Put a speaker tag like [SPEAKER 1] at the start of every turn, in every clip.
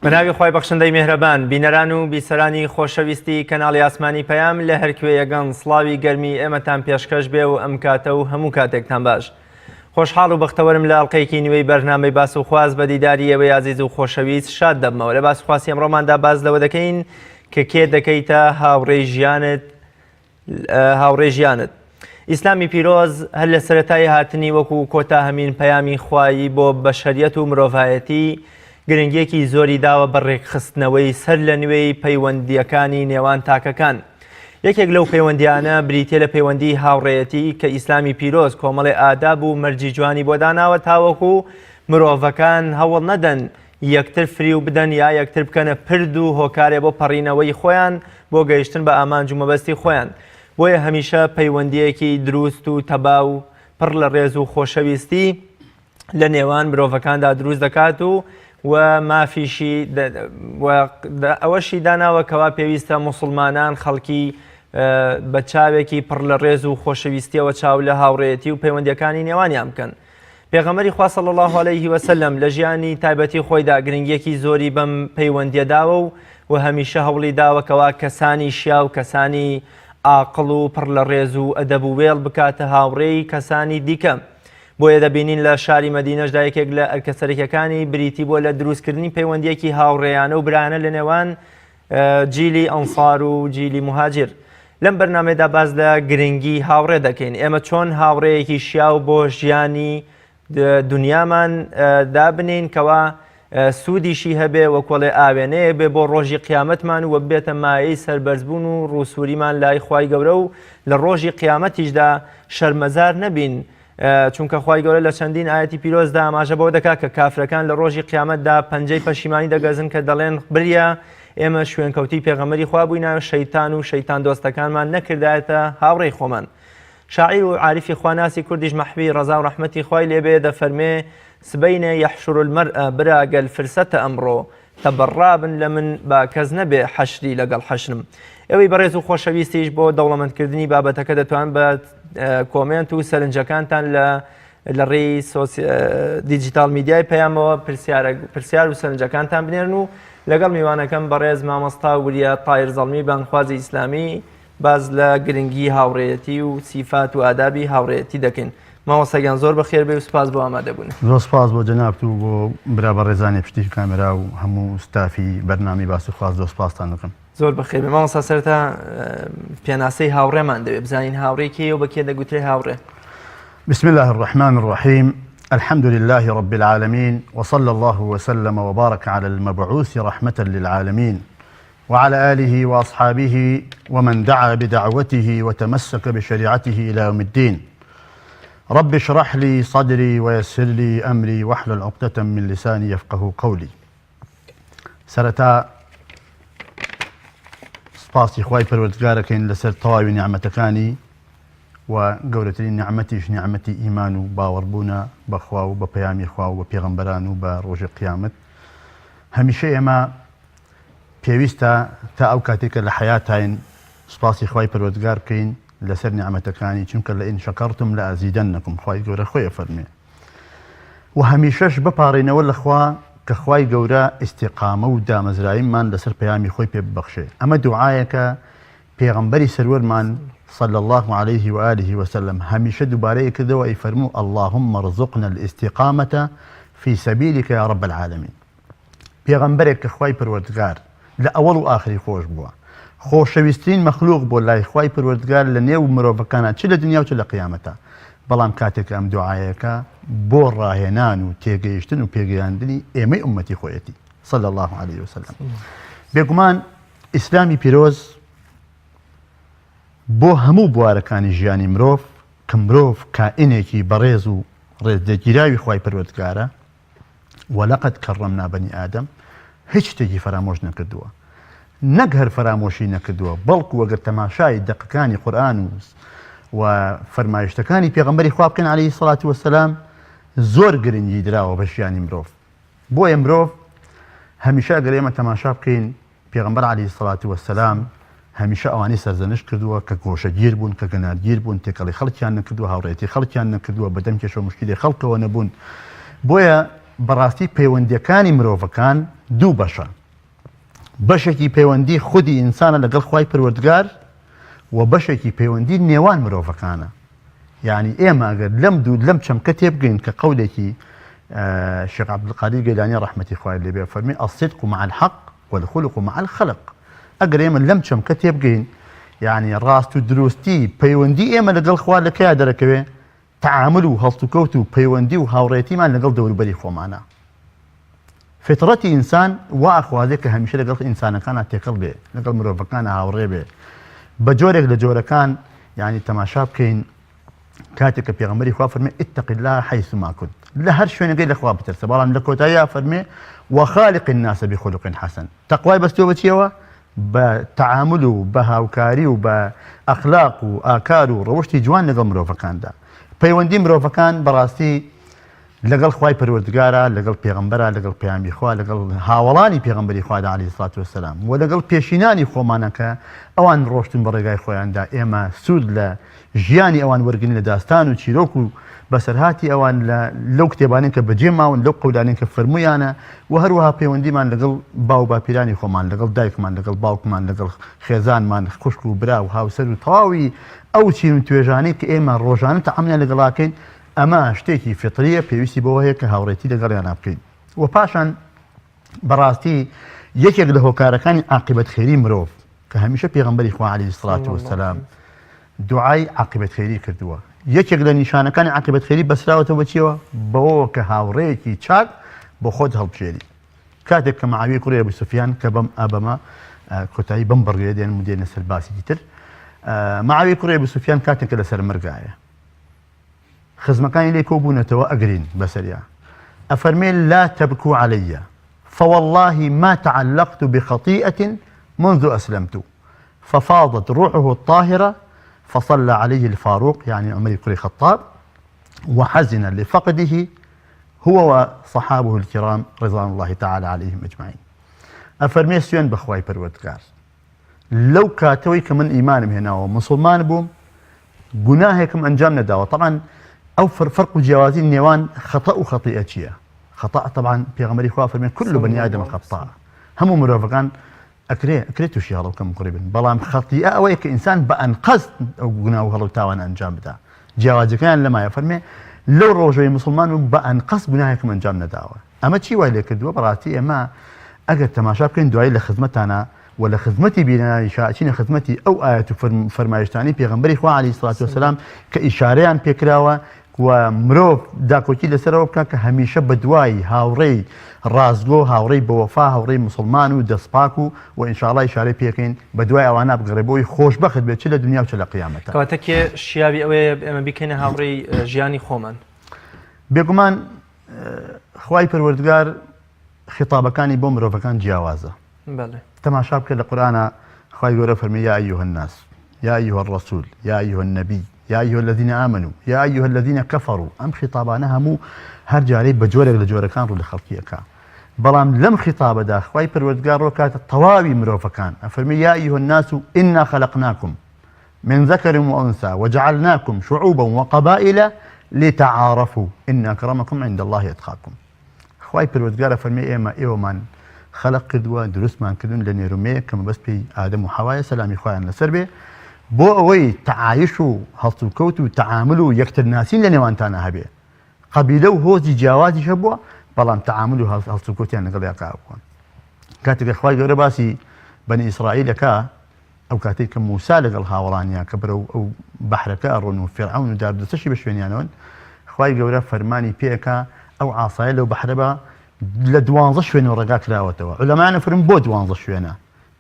[SPEAKER 1] بەناوی خۆی بەخشندەی میهرەبان بینەران و بیسەرانی خۆشەویستی کەناڵی ئاسمانی پەیام لە هەرکوێ یەگەن سڵاوی گەرمی ئێمەتان پێشکەش بێ و ئەم کاتە و هەموو کاتێکتان باش. خۆشحاڵ و بەختەوەرم لە ئەڵلقەیەکی نوێی بەرنامەی باس و خواز بە دیداری ئێوەی عزیز و خۆشەویست شاد دەبمەوە. لە باس خواسی ئەمڕۆماندا باز لەوە دەکەین کە کێ دەکەیتە هاوڕێی ژیانت. ئیسلامی پیرۆز هەر لە سەرەتای هاتنی وەکو کۆتا هەمین پەیامی خوایی بۆ بەشەریەت و مرۆڤایەتی گرنگیەکی زۆری داوە بە ڕێکخستنەوەی سەر لە نوێی پەیوەندیەکانی نێوان تاکەکان. یەکێک لەو پەیوەندیانە بریتێ لە پەیوەندی هاوڕێیەتی کە ئیسلامی پیرۆز کۆمەڵی ئاداب و مەرجی جوانی بۆ داناوە تاوەکو مرۆڤەکان هەوڵ نەدەن یەکتر فری و بدەن یا یەکتر بکەنە پرد و هۆکارێ بۆ پەڕینەوەی خۆیان بۆ گەیشتن بە ئامانج و مەبەستی خۆیان. بۆیە هەمیشە پەیوەندیەکی دروست و تەباو پڕ لە ڕێز و خۆشەویستی لە نێوان مرۆڤەکاندا دروست دەکات و مافیشی ئەوەشی داناوە کەوا پێویستە موسڵمانان خەڵکی بە چاوێکی پڕ لە ڕێز و خۆشەویستیەوە چاو لە هاوڕێتی و پەیوەندیەکانی نێوانیان بکەن. پێغەمبەری خوا صلی الله علیه و سلم لە ژیانی تایبەتی خۆیدا گرنگیەکی زۆری بەم پەیوەندیە داوە و هەمیشە هەوڵی داوە کەوا کەسانی شیا و کەسانی عاقڵ و پڕ لە ڕێز و ئەدەب و وێڵ بکاتە هاوڕێی کەسانی دیکە. بۆیە دەبینین لە شاری مەدینەشدا یەکێک لە ئەرکەسەرەکیەکانی بریتی بۆ لە دروستکردنی پەیوەندیەکی هاوڕێیانە و برانە لە نێوان جیلی ئەنسار و جیلی مهاجر. لەم بەرنامەیەدا باز لە گرنگی هاوڕێ دەکەین. ئێمە چۆن هاوڕێیەکی شیا و بۆ ژیانی دنیامان دابنین کەوا سوودیشی هەبێ وە کۆڵێ ئاوێنەیە بێ بۆ ڕۆژی قیامەتمان و بێتە مایەی سەربەرزبوون و ڕووسوریمان لای خوای گەورە و لە ڕۆژی قیامەتیشدا شەرمەزار نەبین. چونکە خوای گەورە لە چەندین ئاەتی پیرۆزدا ئاماژە بەوە دەکات کە کافرەکان لە ڕۆژی قیامەتدا پەنجەی پەشیمانی دەگەزن کە دەڵێن بریە ئێمە شوێنکەوتی پێغەمبەری خوا بووینە شەیتان و شەیتان دۆستەکانمان نەکردایەتە هاوڕێی خۆمان. شاعیر و عاریفی خواناسی کوردیش مەحبی ڕەزا و ڕەحمەتی خوای لێبێ دەفەرمێ سبەینە یەحشر المەرء برا گەل فرسەتە ئەمڕۆ تەبەڕابن لە من با کەس نەبێ حەشری لەگەڵ حەشرم. ئەوەی بەڕێز و خۆشەویستیش بۆ دەوڵەمەندکردنی بابەتەکە دەتوان بە کۆمنت و سەرنجەکانتان لە ڕێی دیجیتال میدیای پەیامەوە پرسیار و سەرنجەکانتان بنێرن و لەگەڵ میوانەکەم بەڕێز مامۆستا وریە تایر زەڵمی بانخوازی ئیسلامی باز لە گرنگی هاوڕێیەتی و سیفات و ئادابی هاوڕێیەتی دەکەین. مامۆستاگیان زۆر بەخێر بێ و سپاس بۆ ئامادەبوون.
[SPEAKER 2] زۆر سپاس بۆ جەنابت و بۆ برا بەڕێزانی پشتی کامێرا و هەموو ستافی بەرنامی باسی خواز زۆر سپاستان دەکەم.
[SPEAKER 1] زۆر بەخێر بێ. مامۆستا سەرەتا پێناسەی هاوڕێمان دەوێت بزانین هاوڕێ کێیە و بە کێ دەگوترێ هاوڕێ.
[SPEAKER 2] بسم الله الرحمن الرحيم الحمد لله رب العالمين وصلى الله وسلم وبارك على المبعوث رحمة للعالمين وعلى آله وأصحابه ومن دعا بدعوته وتمسك بشريعته إلى يوم الدين. رب اشرح لي صدري ويسر لي أمري واحلل عقدة من لساني يفقه قولي. سرتا سپاسی خوای پەروەردگارەکەین لەسەر تەواوی نیعمەتەکانی و گەورەترین نیعمەتیش نیعمەتی ئیمان و باوەڕبوونە بەخوا و بە پەیامی خوا و بە پێغەمبەران و بە ڕۆژی قیامەت. هەمیشە ئێمە پێویستە تا ئەو کاتێکە لە حەیاتین سپاسی خوای پەروەردگار بکەین لەسەر نیعمەتەکانی، چونکە لە ئین شەکەرتم لە ئەزیدەنەکم خوای گەورە خۆیە فەرمێ. و هەمیشەش بپارڕینەوە لە خوا کە خوای گەورە ئیستیقامە و دامەزراییمان لەسەر پەیامی خۆی پێ ببەخشێ. ئەمە دوعایەکە پێغەمبەری سەروەرمان صلى الله عليه وآله وسلم هەمیشە دووبارەیە کردەوە ئەی فەرموو اللهم ارزقنا الاستقامة في سبيلك يا رب العالمين. پێغەمبەرێک کە خوای پەروەردگار لە ئەوەڵ و ئاخری خۆش بووە، خۆشەویستترین مەخلوق بۆ لای خوای پەروەردگار لە نێو مرۆڤەکانە چ لە دنیا و چ لە قیامەتە. بەڵام کاتێک ئەم دوعایەکە بۆ ڕاهێنان و تێگەیشتن و پێگەیاندنی ئێمەی ئومەتی خۆیەتی صلى الله عليه وسلم. بێگومان ئیسلامی پیرۆز بۆ هەموو بوارەکانی ژیانی مرۆڤ کە مرۆڤ کائینێکی بەڕێز و ڕێزدەگیراوی خوای پەروەردگارە وەلەقەد کەڕەمنا بەنی ئادەم هیچ شتێکی فەرامۆش نەکردووە. نەک هەر فەرامۆشی نەکردووە بەڵکو وەگەر تەماشای دەقەکانی قورئان و فەرمایشتەکانی پێغەمبەری خوا بکەن عەلەیهی سەڵات وەسەلام زۆر گرنگی دراوە بە ژیانی مرۆڤ. بۆیە مرۆڤ هەمیشە ئەگەر ئێمە تەماشا بکەین پێغەمبەر عەلەیهی سەڵات وەسەلام هەمیشە ئەوانەی سەرزەنش کردووە کە گۆشەگیر بوون، کە گەناردگیر بوون، تێکەڵی خەڵکیان نەکردووە، هاوڕێتی خەڵکیان نەکردووە، بەدەم کێشە و مشکلی خەڵکەوە نەبوون. بۆیە بەڕاستی پەیوەندیەکانی مرۆڤەکان دوو بەشە. بەشێکی پەیوەندی خودی ئینسانە لەگەڵ خوای پەروەردگار و بەشێکی پەیوەندی نێوان مرۆڤەکانە. یعنی ئێمە ئەگەر لەم چەمکە تێبگەین کە قەولێکی شێخ عەبدولقادیر گەیلانی ڕەحمەتی خوای لێبێ فەرمێ الصدق مع الحق والخلق مع الخلق. ئەگەر ئێمە لەم چەمکە تێبگەین یعنی ڕاست و دروستی پەیوەندی ئێمە لەگەڵ خوا لە کەیە دەرەکەوێ؟ تعامل و هەڵت و کەوت و پەیوەندی و هاوڕێتیمان لەگەڵ دەوروبەری خۆمانە. فطرەتی ئینسان وا ئەخوازێت کە هەمیشە لەگەڵ ئینسانەکانە تێکەڵ بێ، لەگەڵ مرۆڤەکانە هاوڕێ بێ. بە جۆرێک لە جۆرەکان یعنی تەماشا بکەین کاتێک کە پێغەمبەری خوا فەرمێ اتق الله حیثما كنت، لە هەر شوێنەکەی لەخوا بترسە، بەڵام لە کۆتاییە فەرمێ وخالق الناس بخلق حسن. تەقوای بەستۆ بەچیەوە؟ بە تعامل و بە هاوکاری و بە ئەخلاق و ئاکار و ڕەوشتی جوان لەگەڵ مرۆڤەکاندا. پەیوەندی مرۆڤەکان بەڕاستی لەگەڵ خوای پەروەردگارە، لەگەڵ پێغەمبەرە، لەگەڵ پەیامی خوا، لەگەڵ هاوڵانی پێغەمبەری خوادا عەلەیهی سڵات وەسەلام و لەگەڵ پێشینانی خۆمانە کە ئەوان ڕۆشتن بە ڕێگای خۆیاندا ئێمە سوود لە ژیانی ئەوان وەرگین لە داستان و چیرۆک و بەسەرهاتی ئەوان لەو کتێبانەی کە بەجێ ماون، لەو قەولانەی کە فەرموویانە و هەروەها پەیوەندیمان لەگەڵ باو باپیرانی خۆمان، لەگەڵ دایکمان، لەگەڵ باوکمان، لەگەڵ خێزانمان، خوشک و برا و هاوسەر و تەواوی ئەو چین و توێژانەی کە ئێمە ڕۆژانە تەعاملیان لەگەڵاکەین، ئەمە شتێکی فطریە پێویستی بەوە هەیە کە هاوڕێتی لەگەڵیان بکەین. و پاشان بەڕاستی یەکێک لە هۆکارەکانی عاقبەت خێری مرۆڤ کە هەمیشە پێغەمبەری خوا عەلەیهی سڵات وەسەلام دوعای عاقبەت خێری کردووە. یەکێک لە نیشانەکانی عاقبەت خێری بەسراوەتەوە بچیەوە؟ بەوە کە هاوڕێیەکی چاک بۆ خۆت هەڵبژێری. کاتێک کە معاویە کوڕی ئەبوو سوفیان کە بەم ئابەمە کۆتایی بەم بڕگەیە دێن و دێنە سەر باسی دیتر، معاویە کوڕی ئەبوو سوفیان کاتێک کە لەسەر مرگایە خزمەکانی لێ کۆبوونەتەوە ئەگرین بەسەریا، ئەفەرمێ لا تبكوا علي فوالله ما تعلقت بخطيئة منذ أسلمت ففاضت روحه الطاهرة فصلى عليه الفاروق يعني عمر بن الخطاب وحزن لفقده هو وصحابه الكرام رضوان الله تعالى عليهم أجمعين. أفرمي سوين بخواي پروردگار لو كاتوي كمن إيمانم هنا ومسلمان بوم گناهكم أنجام نداوة. طبعا أو فرق جوازين نيوان خطأ وخطيئة شيء. خطأ طبعا بيغمري خواه فرمي كل بني آدم خطاء، هم مرافقان أكريتو شيء هذا كم قريبا، بلام خطيئة أو كإنسان بأن قصد أو جناه هذا تاوان أنجام بتاع جواز كان لما يفرمي لو رجل مسلمان بأن قصد جناهكم أنجام نداوة. أما شيء ويلي كدوا براتي أما أجد تماشى كن دعاء لخدمتنا ولا خدمتي بنا شاءتين خدمتي أو آية فرمايشتاني بيغمبري خواه عليه الصلاة والسلام كإشارة عن بيكراوة ومروف داكوتي لسروا بكا هەمیشە بەدوای هاوڕێی ڕازگۆ، هاوڕێی بەوەفا، هاوڕێی مسلمان و دەستپاک و ئینشاءڵڵا ئیشارەی پێکەین بەدوای ئەوانە بگەڕێبەوەی خۆشبەخت بێت چ لە دنیا و چ لە قیامەتە.
[SPEAKER 1] کەواتە شیاوی ئەوەیە ئێمە بیکەینە هاوڕێی ژیانی خۆمان.
[SPEAKER 2] بێگومان خوای پەروەردگار خیتابەکانی بۆ مرۆڤەکان جیاوازە. تەماشا بکە لە قورئانە خوای گەورە فەرمێ یا ئەیها الناس یا ئەیها الرەسول یا ئەیها النەبی يا أيها الذين آمنوا يا أيها الذين كفروا أم خطابانها مو هر جاري بجورك لجورك كان رول خلقيك بلام لم خطاب دا خوي پروردگار وكات الطواوي مروفكان أفرمي يا أيها الناس إنا خلقناكم من ذكر وأنثى وجعلناكم شعوبا وقبائل لتعارفوا إن أكرمكم عند الله يتقاكم. خوي پروردگار أفرمي إيما من خلق كدوا دروس من كدون لنيرومي كما بس بي آدم وحوايا سلامي خويا لسربي بۆ ئەوەی تەعایش و هەڵت و کەوت و تەعامل و یەکترناسین لە نێوانتانە هەبێ. قەبیلە و هۆزی جیاوازیشە بووە، بەڵام تەعامل و هەڵت و کەوتیان لەگەڵ یاکا بکۆن. کاتێک خوای گەورە باسی بەنی ئیسرائیلەکە ئەو کاتێک کە موسا لەگەڵ هاوڵانیان کە بەرەو ئەو بەحرەکە ئەڕۆن و فیرعەون و دارودەستەشی بە شوێنیانەوەن، خوای گەورە فەرمانی پێکا ئەو عاسایە لەو بەحرەبە لە 12 شوێنەوە ڕێگا کراوەتەوە. عولەمایان فەرمون بۆ 12 شوێنە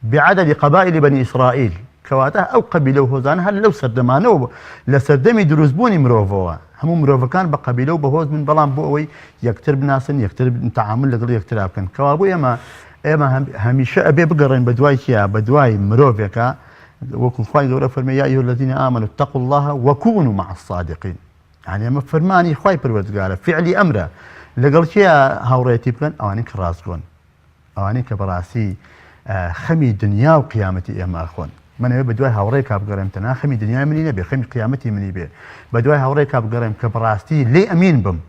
[SPEAKER 2] بعدد قبائل بني إسرائيل کەواتە ئەو قەبیلە و هۆزانە هەر لەو سەردەمانەوە لە سەردەمی دروستبوونی مرۆڤەوە هەموو مرۆڤەکان بە قەبیلە و بە هۆز بن، بەڵام بۆ ئەوەی یەکتر بناسن، یەکتر تەعامل لەگەڵ یەکترا بکەن. کەوا بۆ ئێمە هەمیشە ئەبێ بگەڕێن بە دوای کیا؟ بە دوای مرۆڤێکە وەکو خوای گەورە فەرمێ یا ئەیها الذین آمنوا اتقوا الله وكونوا مع الصادقین. یعنی ئەمە فەرمانی خوای پەروەردگارە، فعلی ئەمرە. لەگەڵ کیا هاوڕێتی بکەن؟ ئەوانەی کە ڕاستگۆن، ئەوانەی کە بەڕاستی خەمی دنیا و قیامەتی ئێمە ئەخۆن. من ئەوێ بەدوای هاوڕێی کا بگەڕێم، تەنها خەمی دنیای منی نەبێ، خەمی قیامەتی منی بێ. بەدوای هاوڕێی کا بگەڕێم کە بەڕاستی لێ ئەمین بم،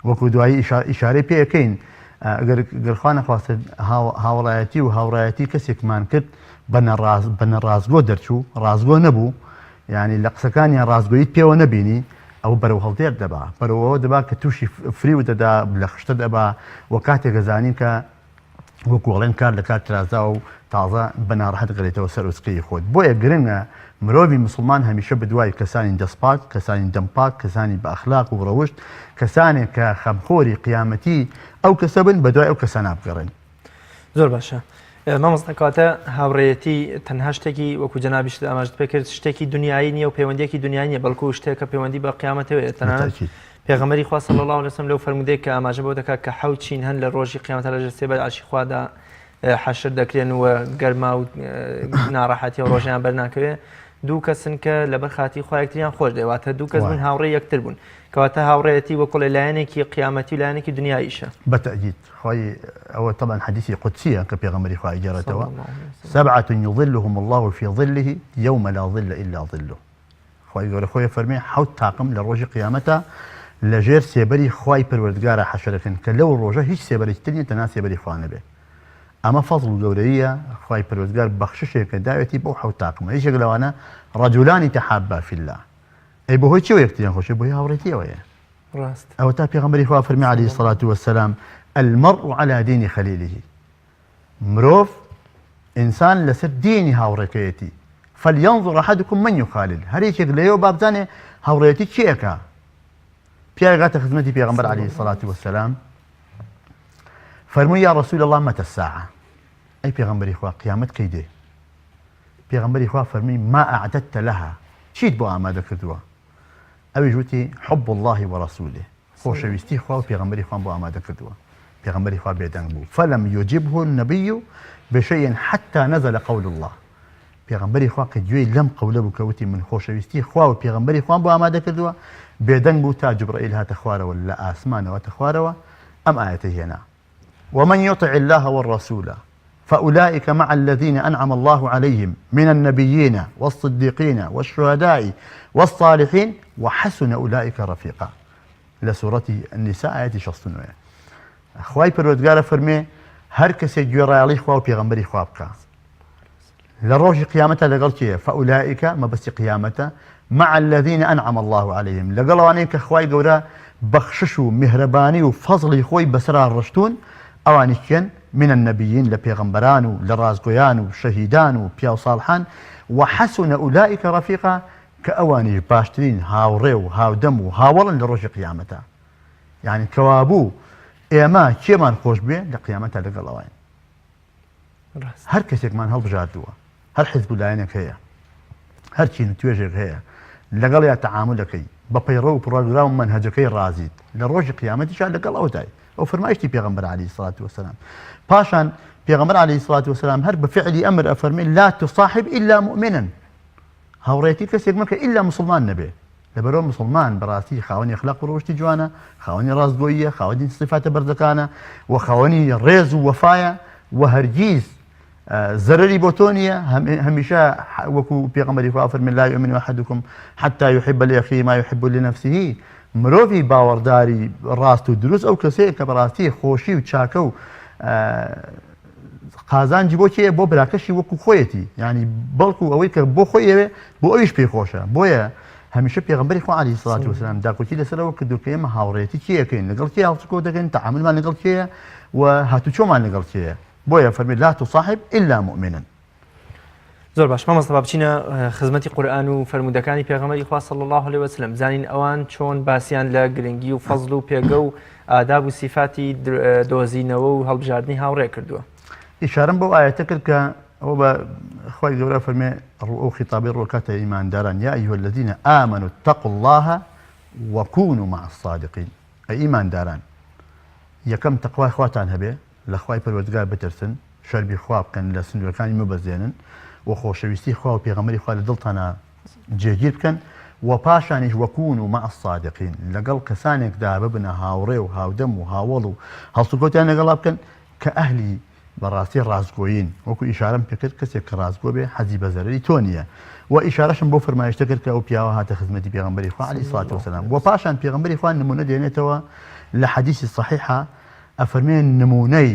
[SPEAKER 2] وەکو دوایی ئیشارەی پێ ئەەکەین گەرخواانە خواست هاوڕایەتی و هاوڕایەتی کەسێکمان کرد بەنە ڕازگۆ دەرچوو ڕازگۆ نەبوو ینی لە قسەکانیان ڕازگۆیت پێوە نەبینی ئەو بەرەو هەڵدێر دەبا بەرەوە دەبا کە تووشی فری و دەدا لە خشتە دەبا وە کاتێک گەزانین کە وەکوڵێن کار لە کار ترازا و تازە بەناڕەحەت گەڕێتەوە سەر وسکەی خۆت بۆیە گرنگە مرۆڤی مسلمان هەمیشە بدوای کەسانی دەستپاک کەسانی دەمپاک کەسانی بە ئەخلاق و ڕەوشت کەسانێک کە خەمخۆری قیامەتی ئەو کەسە بن بەدوای ئەو کەسانە بگەڕێن.
[SPEAKER 1] زۆر باشە مامۆستاکاتە هاوڕێیەتی تەنها شتێکی وەکو جەنابیشت ئاماژت پێکرد شتێکی دنیایی نیە و پەیوەندیەکی دنیای نیە بەڵکو شتێکە پەیوەندی بە قیامەتەوەیە تەنانەت پێغەمبەری خوا صلی الله علیه وسلم لەو فەرمودەیە کە ئاماژە بۆ دەکات کە حەوت چین هەن لە ڕۆژی قیامەتە لەژێر سێبەر عەرشی خوادا حەشر دەکرێن و گەرما و ناڕەحەتی و ڕۆژیان بەرناکەوێ دوو کەسن کە لەبەر خاتی خوا یەکتریان خۆش دەواتە دوو کەس بوون هاوڕێی یەکتر بوون کەواتە هاوڕێیەتی وەکو لایەنێکی قیامەتی و لایەنێکی دنیاییشە
[SPEAKER 2] بەتەئکید خۆی ئەوە طبعا حدیثی قودسیە کە پێغەمبەری خوا ئیجارەتەوە سبعة يظلهم الله في ظله يوم لا ظل إلا ظله خۆی گەورە خۆی فەرمێ حەوت تاقم لە ڕۆژی قیامەتە لەژێر سێبەری خوای پەروەردگارە حەشەرەکەن کە لەو ڕۆژە هیچ سێبەرێکی تر نیە تەنها سێبەری خوا نەبێ ئەمە فەزڵ و گەورەیە خوای پەروەردگار بەخششێکە داوێتی بۆ حەوت تاقمە هیچێک لەوانە ڕەجولانی تەحابا فی الله ئەی بەهۆی چێوە یەکتریان خۆشێ بۆی هاوڕێتیەوەیە
[SPEAKER 1] ڕاست
[SPEAKER 2] ئەوە تا پێغەمبەری خوا فەرمی عەلەیهی الصەلاة وەسەلام المرء على دين خليله مرۆڤ ئینسان لەسەر دینی هاوڕێکەیەتی فلينظر أحدكم من يخالل هەر یەکێک لەیەوە با بزانێ هاوڕێتی چیەکە پیاوێک هاتە خزمەتی پێغەمبەر عەلەیهی الصەلاة وەسەلام فەرمووی یا رسول الله متى الساعة ئەی پێغەمبەری خوا قیامەت کەی دێ پێغەمبەری خوا فەرمووی ما أعددت لها چیت بۆ ئامادە کردووە ئەویش وتی حب الله ورسوله خۆشەویستی خوا و پێغەمبەری خوان بۆ ئامادە کردووە پێغەمبەری خوا بێدەنگ بوو فلم يجبه النبي بشيء حتى نزل قول الله پێغەمبەری خوا کە گوێی لەم قەولە بوو کە وتی من خۆشەویستی خوا و پێغەمبەری خوان بۆ ئامادە کردووە بێدەنگ بوو تا جوبرائیل هاتە خوارەوە لە ئاسمانەوە هاتە خوارەوە ئەم ئاەتە هێنا ومن يطع الله والرسول فأولئك مع الذين أنعم الله عليهم من النبيين والصديقين والشهداء والصالحين وحسن أولئك رفيقا لسورة النساء آية 69 خواي پروردگار فرمي هر کسی گوێڕایەڵی خوا و پێغەمبەری خوا بکە لە ڕۆژی قیامەتە لەگەڵ کێ فأولئك مەبەستی قیامەتە مع الذين أنعم الله عليهم لەگەڵ ئەوانەی کە خوای گەورە بەخشش و میهرەبانی و فەزڵی خۆی بەسەرا ڕشتون ئەوانیشیان من النبيين لبيغمبران و لرازقيان و شهيدان و بياو صالحان وحسن أولئك رفيقا كأواني باشترين هاوري و هاودم و هاولا لروج قيامتا يعني كوابو إيما كيمان خوش بيه لقيامتا لقلوين هر كسيك مان هل بجادوا هر حزب لاينك هي هر چين توجه هي لقل يا تعاملك بپیڕە و پڕۆگرام منهجەکەی ڕازیت لە ڕۆژی قیامەتیشان لەگەڵ ئەوتای ئەو فەرمایشتی پێغەمبەر عەلەیهی سڵات وسەلام پاشان پێغەمبەر عەلەیهی سڵات وسەلام هەر بە فعلی ئەمر ئەفەرمێ لا تصاحب إلا مؤمنا هاوڕێتی کەسێک مەکە ئیلا مسلمان نەبێ لەبەرەوە مسلمان بەڕاستی خاوەنی ئەخلاق و ڕۆشتی جوانە خاوەنی ڕاستگۆییە خاوەنی صفاتە بەردەکانە و خاوەنی ڕێز و وەفایە و هەرگیز زەرەری بۆ تۆ نییە هەمیشە وەکو پێغەمبەری خوا فەرمێ لا يؤمن أحدكم حتى يحب لأخيه ما يحب لنفسه مرۆڤی باوەڕداری ڕاست و دروست ئەو کەسەیە کە بەڕاستی خۆشی و چاکە و قازانجی بۆ کێیە بۆ براکەشی وەکو خۆیەتی یعنی بەڵکو ئەوەی کە بۆ خۆی ئەوێ بۆ ئەویش پێی خۆشە بۆیە هەمیشە پێغەمبەری خوا عەلەیهی سڵات وسەلام داکۆکی لەسەرەوە کردو کە ئێمە هاوڕێتی چی ئەەکەین لەگەڵ کێ هاوچکۆ دەکەین تەعاملمان لەگەڵ کێیە و هاتوچۆمان لەگەڵ کێیە بۆیە فەرمێ لا تصاحب إلا مؤمنا
[SPEAKER 1] زۆر باش مامۆستا بچینە خزمەتی قورئان و فەرمودەکانی پێغەمبەری خوا صلی الله علیه وسلم زانین ئەوان چۆن باسییان لە گرنگی و فەزڵ و پێگە و ئاداب و سیفاتی دۆزینەوە و هەڵبژاردننی هاوڕێ کردووە
[SPEAKER 2] ئیشارەم بەو ئاەتە کرد کە ئەوە بە خۆی گەورە فەرمێ ئەو خیتابی ڕۆکاتە ئیمانداران یا ئەیها الذین آمنوا اتقوا الله وكونوا مع الصادقين ئەی ئیمانداران یەکەم تەقوای خواتان هەبێ لە خوای پەروەردگار بترسن شەربی خوا بکەن لە سنوورەکانی مەبەزێنن و خۆشەویستی خوا و پێغەمبەری خوا لە دڵتانە جێگیر بکەن و پاشانیش وەکون مع الصادقین لەگەڵ کەسانێکدا ببنە هاوڕێ و هاودەم و هاوڵ و هەڵسوکۆتیان لەگەڵا بکەن کە ئەهلی بەڕاستی ڕازگۆین وەکو ئیشارەم پێکرد کەسێک کە ڕازگۆ بێ حەزی بە زەرەری تۆ نییە و ئیشارەشم بۆ فەرمایشتە کرد کە ئەو پیاوە هاتە خزمەتی پێغەمبەری خوا عەلەیهی سڵات وسەلام و پاشان پێغەمبەری خوا نمونە دێنێتەوە لە حەدیثی صەحیحە ئەفەرمێن نمونەی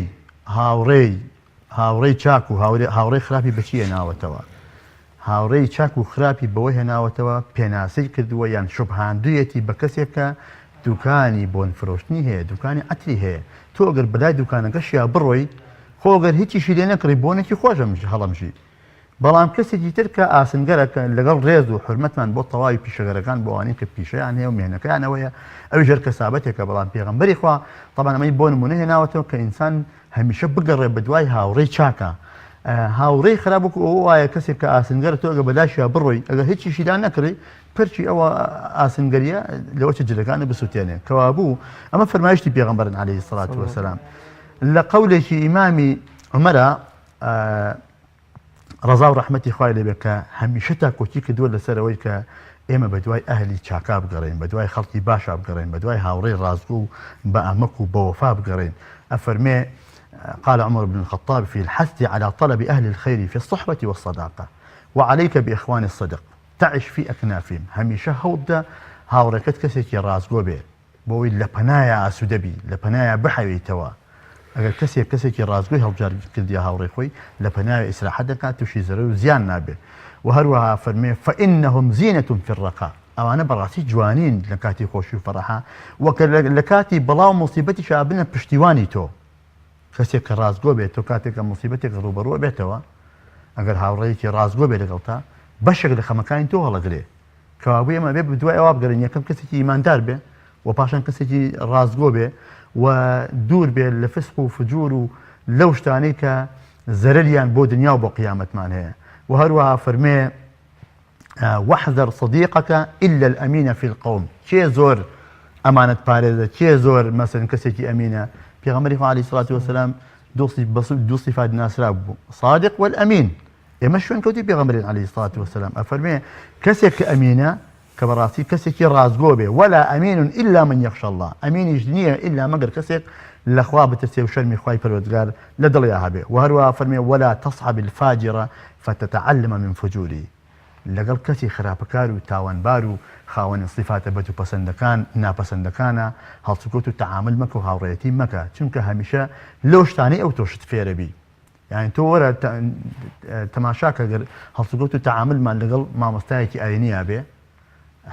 [SPEAKER 2] هاوڕێی چاک و هاوڕێی خراپی بەچی هێناوەتەوە هاوڕێی چاک و خراپی بەوەی هێناوەتەوە پێناسەی کردووە یان شوبهاندوویەتی بە کەسێکە دوکانی بۆن فرۆشتنی هەیە دوکانی ئەتری هەیە تۆ ئەگەر بەلای دوکانەکەشیا بڕۆی خۆگەر هیچیشی لێ نەکڕی بۆنێکی خۆشە هەڵەمژی بەڵام کەسێکی تر کە ئاسنگەرەکە لەگەڵ ڕێز و حرمەتمان بۆ تەواوی پیشەگەرەکان بۆوانی کە پیشەیان هەیە و مێنەکەیانەوەیە ئەوی ژەر کەسابەتێکە بەڵام پێغەمبەری خوا طبعا ئەمەی بۆ نمونە هێناوەتەوە کە ئینسان هەمیشە بگەڕێ بە دوای هاوڕێی چاکە هاوڕێی خراپ وەکو ئەوە وایە کەسێک کە ئاسنگەرە تۆ ئەگە بەلاشیە بڕۆی ئەگەر هیچیشی لا نەکڕی پرچی ئەوە ئاسنگەریە لەوە چ جلەکانە بسووتێنێ کەوا بوو ئەمە فەرمایشتی پێغەمبەرن عەلەیهی سەڵات وەسەلام لە قەولێکی ئیمامی عومەرە ڕەزا و ڕەحمەتی خوای لێبێ کە هەمیشە تاکۆکی کردووە لەسەرەوەی کە ئێمە بە دوای ئەهلی چاکا بگەڕین بە دوای خەڵکی باشا بگەڕین بە دوای هاوڕێی ڕازگو و بە ئەمەک و بە وەفا بگەڕین ئەفەرمێ قال عمر بن الخطاب في الحث على طلب أهل الخير في الصحبة والصداقة وعليك بإخوان الصدق تعش في أكنافهم هميشه هودا هاوركت كسيكي رازقو بي بوي لپنايا أسودبي لپنايا بحوي توا اگر كسيكي رازقو هلجار كرديا هاوري خوي لپنايا إسراحة دكا توشي زرو زيان نابي وهروها فرمي فإنهم زينة في الرقاء أو أنا براسي جوانين لكاتي خوشي وفرحة وكلكاتي بلاو مصيبتي شابنا بشتيواني تو کەسێک کە ڕازگۆ بێت تۆ کاتێکە مصیبەتێک ڕوبەڕوە بێتەوە ئەگەر هاوڕێیەکی ڕازگۆ بێت لەگەڵتا بەشێک لە خەمەکانی تۆ هەڵەگرێ کەوابوو ئێمە بێ دوای ئەوە بگەڕین یەکەم کەسێکی ئیماندار بێ و پاشان کەسێکی ڕازگۆ بێ و دوور بێ لە فسق و فجور و لەو شتانەی کە زەرەریان بۆ دنیا و بۆ قیامەتمان هەیە و هەروەها فەرمێ وەحذەر صدیقەکە إلا الأمين في القوم کێ زۆر ئەمانەت پارێزە کێ زۆر مەسەن کەسێکی ئەمینە پیغمبر عليه الصلاة والسلام دو صفات ناسرا بو صادق والأمين إما شون كوتي پیغمبر عليه الصلاة والسلام أفرمي كسك أمينة كبراسي كسك رازقو به ولا أمين إلا من يخشى الله أمين يجنيه إلا مقر كسك لأخواب تسيو شرمي خواي فالوزقار لدلياها به وهروا أفرمي ولا تصحب الفاجرة فتتعلم من فجوري لەگەڵ کەسی خراپەکار و تاوانبار و خاوەنی صفاتە بەد و پەسەندەکان ناپەسەندەکانە هەڵسوکەوت و تەعامل مەکە و هاوڕێتی مەکە چونکە هەمیشە لەو شتانەی ئەو تۆشت فێرە بی یعنی تۆ وەرە تەماشاکە گەر هەڵسوکەوت و تەعاملمان لەگەڵ مامۆستایەکی ئاینیە بێ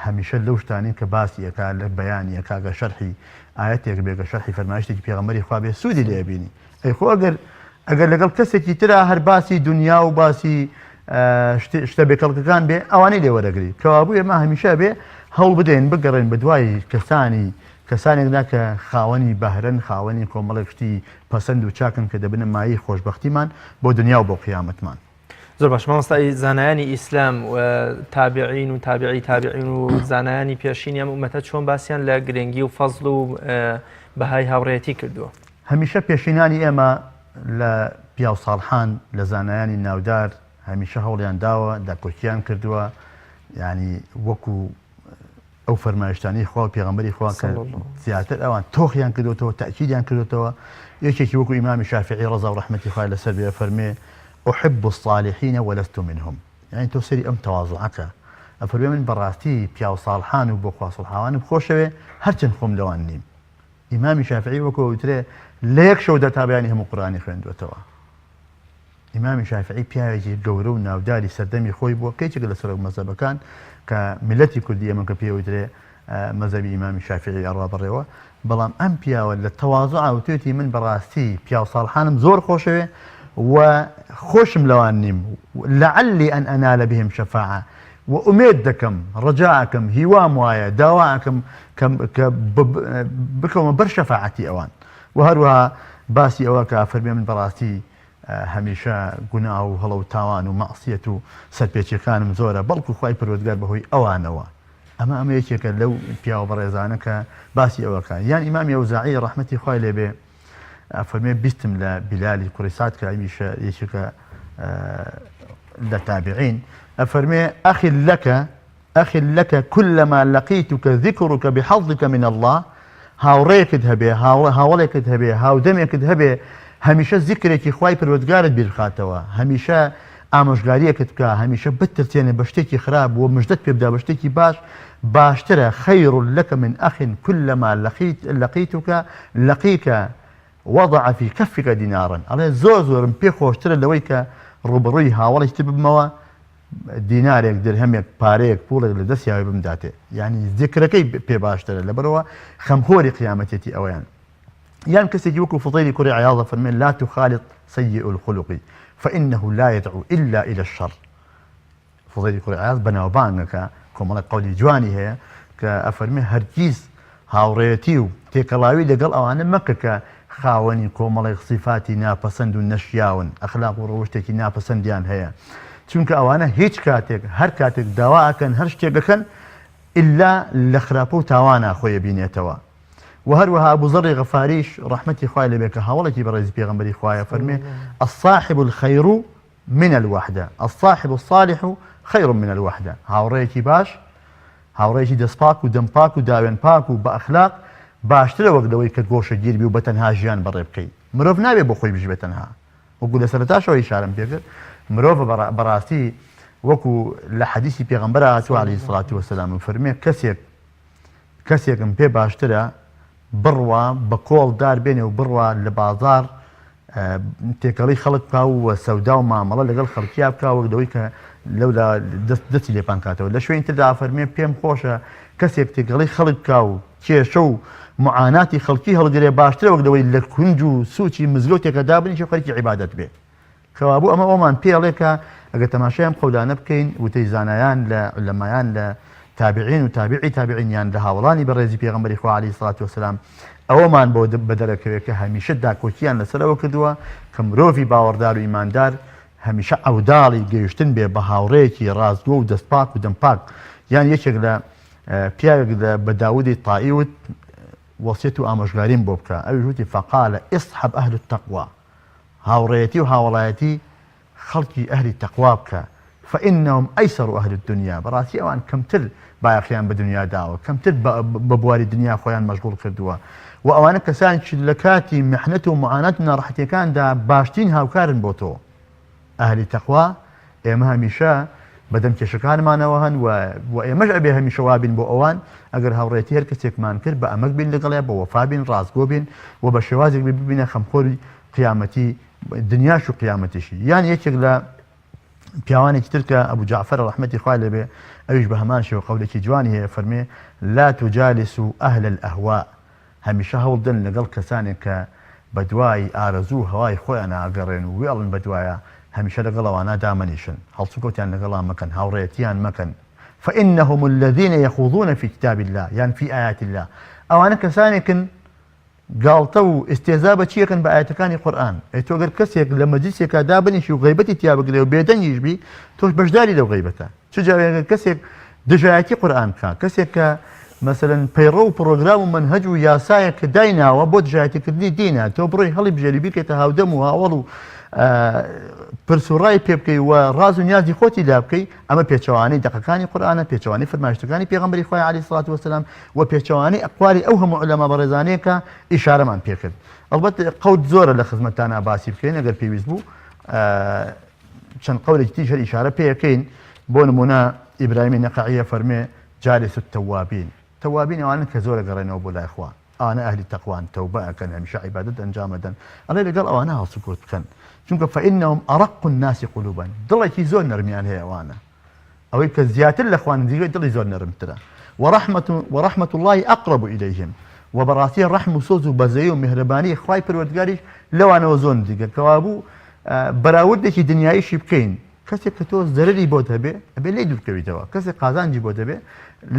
[SPEAKER 2] هەمیشە لەو شتانەی کە باسی ئەکا لە بەیانی ئەکا گە شەرحی ئایەتێک بێگە شەرحی فەرمایشتێکی پێغەمبەری خوا بێ سوودی لێ بینی ئەی خۆ ئەگەر لەگەڵ کەسێکی ترا هەر باسی دنیا و باسی شتە بێکەڵکەکان بێ ئەوانەی لێوەرەگری کەوابوو ئێمە هەمیشە بێ هەوڵ بدەین بگەڕێن بە دوای کەسانێکدا کە خاوەنی بەهرەن خاوەنی کۆمەڵێک شتی پەسەند و چاکن کە دەبنە مایی خۆشبەختیمان بۆ دنیا و بۆ قیامەتمان
[SPEAKER 1] زۆر باش مامۆستای زانایانی ئیسلام و تابعین و تابعین و زانایانی پێشینی ئەم ئومەتە چۆن باسییان لە گرنگی و فەزڵ و بەهای هاوڕێتی کردووە
[SPEAKER 2] هەمیشە پێشینانی ئێمە لە پیاو ساڵحان لە زانایانی ناودار هەمیشە هەوڵیان داوە داکۆکییان کردووە ینی وەکو ئەو فەرمایشتانی خوا و پێغەمبەری خوا کە زیاتر ئەوان تۆخیان کردوتەوە تەکیدیان کردوتەوە یەکێکی وەکو ئیمامی شافعی ڕەزا و ڕەحمەتی خوای لەسەر بێ فەرمێ أحب الصالحين ولست منهم يعني تو سری ئەم تەواضعەکە ئەفەرمێ من بەڕاستی پیاو ساڵحان و بۆ خوا سوڵحاوان بخۆشەوێ هەرچەند خۆم لەوان نیم ئیمامی شافعی وەکو وترێ لە یەک شەودا تا بەیانی هەموو قورئانی خوێندوێتەوە ئیمامی شافعی پیاوێکی گەورە و ناوداری سەردەمی خۆی بووە کەیچێک لە سەر مەزهبەکان کە میلەتی کوردی ئێمە کە پێوترێ مەزهبی ئیمامی شافعی ئەڕوا بڕێوە بەڵام ئەم پیاوە لە تەواضع وتێتی من بەڕاستی پیاو ساڵحانم زۆر خۆشەوێ و خۆشم لەوان نیم لعلی ئەن ئەنالە بهم شەفاعە و ئومێد دەکەم ڕەجاءەکەم هیوام وایە داواکەم کە بکەمە بەر شەفاعەتی ئەوان و هەروەها باسی ئەوە کە فەرمێ من بەڕاستی هەمیشە گوناه و هەڵە و تاوان و مەعسیەت و سەرپێچیەکانم زۆرە بەڵکو خوای پەروەردگار بەهۆی ئەوانەوە ئەمە یەکێکە لەو پیاوە بەڕێزانە کە باسی ئەوەکە یان ئیمامی ئەوزاعی ڕەحمەتی خوای لێبێ فەرمێ بیستم لە بیلالی کوڕی سعد کە ئەمیشە یەکێکە لە تابعین ئەفەرمێ أخي لك كلما لقيتك ذكرك بحظك من الله هاوڕێیەکت هەبێ هاوڵێکت هەبێ هاودەمێکت هەبێ هەمیشە زیکرێکی خوای پەروەردگارت بیرخاتەوە هەمیشە ئامۆژگاریەکت بکە هەمیشە بترسێنێ بە شتێکی خراپ و مژدەت پێ بدا بە شتێکی باشترە خەیر لەکە من ئەخ كلما لقيتك لقيك وضع في كفك دينارا على زور بيخوشتر لويك روبروي هاولش تبموا دينارك درهمك باريك بولك لدسيا بمداته يعني ذكركي بباشتر لبروا خمخوري قيامتي اويان يعني كسي جوكو فضيلي كوري عياضة فرمين لا تخالط سيء الخلق فإنه لا يدعو إلا إلى الشر فضيلي كوري عياض بناوبانك كومالك قولي جواني هي كأفرمي هرجيز هاوريتيو تيكلاوي لقل أوانا مكة خاوني كومالك صفاتي ناپسند نشياون أخلاق وروشتكي ناپسنديان هي چونك أوانا هيج كاتك هر كاتك دواء كان هر شتيقكن إلا لخرابو تاوانا خويا بينيتوا وهروها أبو ذر غفاريش رحمتي خويا لبيك هاولتي برز بيغمبري خويا فرمي الصاحب الخير من الوحدة الصاحب الصالح خير من الوحدة هاوريتي باش هاوريتي دسباك ودمباك وداوين باك وبأخلاق باشتر وقدوي كقوش جير بي وبتنها جيان بربقي مروف نابي بخوي بيجي بتنها وقول سرتاش وإشارة بيقر مروف براسي وكو لحديثي بيغمبر عليه الصلاة والسلام فرمي كسيك مبي باشترا بروا بكول دار بيني وبروا لبازار تيكالي خلق كاو سوداء ومعاملة لقل خلقياب كاو دويك لولا دستي لي بانكاته ولا شوي انت دا فرمي بيم خوشة كسيك تيكالي خلق كاو كي شو معاناتي خلقي هالقري باشترا وقدوي لكنجو سوتي مزلوتي كدابني شو خلقي عبادات به خوابو اما اومان بي عليك اگه تماشایم قودانه بکەین وتەیزانایان لە علەمایان لە تابعین و تابعی تابعینیان لە هاوڵانی بەڕێزی پێغەمبەری خوا عەلەیهی سڵات وسەلام ئەوەمان بۆ بەدەرەکەوێت کە هەمیشە داکۆکییان لەسەرەوە کردووە کە مرۆڤی باوەڕدار و ئیماندار هەمیشە ئەوداڵی گەیشتن بێ بە هاوڕێیەکی ڕازگۆ و دەستپاک و دەمپاک یان یەکێک لە پیاوێک بە داودی طائی وت وەسیەت و ئامۆژگاریم بۆ بکە ئەویش وتی فەقالە ئیصحەب ئەهل التەقوا هاوڕێیەتی و هاوڵایەتی خلقي أهل التقوى بك فإنهم أيسر أهل الدنيا براسي أوان كمتر بايخيان بدنيا داوة كمتر ببواري الدنيا خويان مشغول كردوا وأوان كسان شلكاتي محنته ومعاناتنا راح كان دا باشتين هاوكارن بوتو أهل التقوى إما هميشا بدم كشكان ما نوهن وإما جعبه هميشا وابين بو أوان أقر هاوريتي هركسيك مان كر بأمك بين لقليا بوفا بين رازقو بين وبشوازك بين خمخوري قيامتي الدنيا شو قيامتشي يعني يشغل بيواني تلك ابو جعفر رحمه الله عليه ايش بهمان شو قولك جواني هي فرمي لا تجالسوا اهل الاهواء هميشه هولدن لقل كسانك بدواي ارزو هواي خوي انا اقرن ويلن بدوايا هميشه لقل وانا دامنيشن هل سكوتيان لقل مكان هاوريتيان مكان فانهم الذين يخوضون في كتاب الله يعني في ايات الله او انا كسانك قالتو استهزاء بشيكن بآياتكاني قرآن تو غير كسيك لما جيسيك دابني شو غيبتي تيابك لو بيدن يجبي توش بجداري لو غيبته شو جا كسيك دجايتي قرآن كسيك مثلا بيرو بروجرام منهج وياسايك داينا وبود جايتي كدني دينا تو بروي هلي بجري بيك تهاودموا اولو پرسوڕای پێ بکەی و ڕاز و نیازی خۆتی لا بکەی ئەمە پێچەوانەی دەقەکانی قورئانە پێچەوانەی فەرمایشتەکانی پێغەمبەری خۆی عەلەیهی سڵات وسەلام و پێچەوانەی ئەقوالی ئەو هەموو عولەما بەڕێزانەیە کە ئیشارەمان پێ کرد ئەڵبەت قەوت زۆرە لە خزمەتتانە باسی بکەین ئەگەر پێویست بوو چەند قەولێکی تریش ئیشارە پێ یەکەین بۆ نمونە ئیبراهیمی نەقەعیە فەرمێ جالس التەوابین تەوابین ئەوانن کە زۆرە گەڕێنەوە بۆ لای خوا ئەوانە ئەهلی تەقوان تەوبە ئەکەن هەمیشە عیبادەت ئەنجام ئەدەن ئەڵێ لەگەڵ ئەوانە هەڵسوکۆت بکەن چونکە فإنهم أرق الناس قلوبا دڵێکی زۆر نەرمیان هەیە ئەوانە ئەوەی کە زیاتر لە خوانندگی دڵی زۆر نەرمترە ورحمة الله أقرب إليهم وبەڕاستی ڕەحم و سۆز و بەزەیی و میهرەبانی خوای پەروەردگاریش لەوانەوە زۆر نزیکە کەوابوو بەراوردێکی دنیاییشی بکەین کەسێک کە تۆ زەرەری بۆت هەبێ ئەبێ لێی دوورکەویتەوە کەسێک قازانجی بۆت هەبێ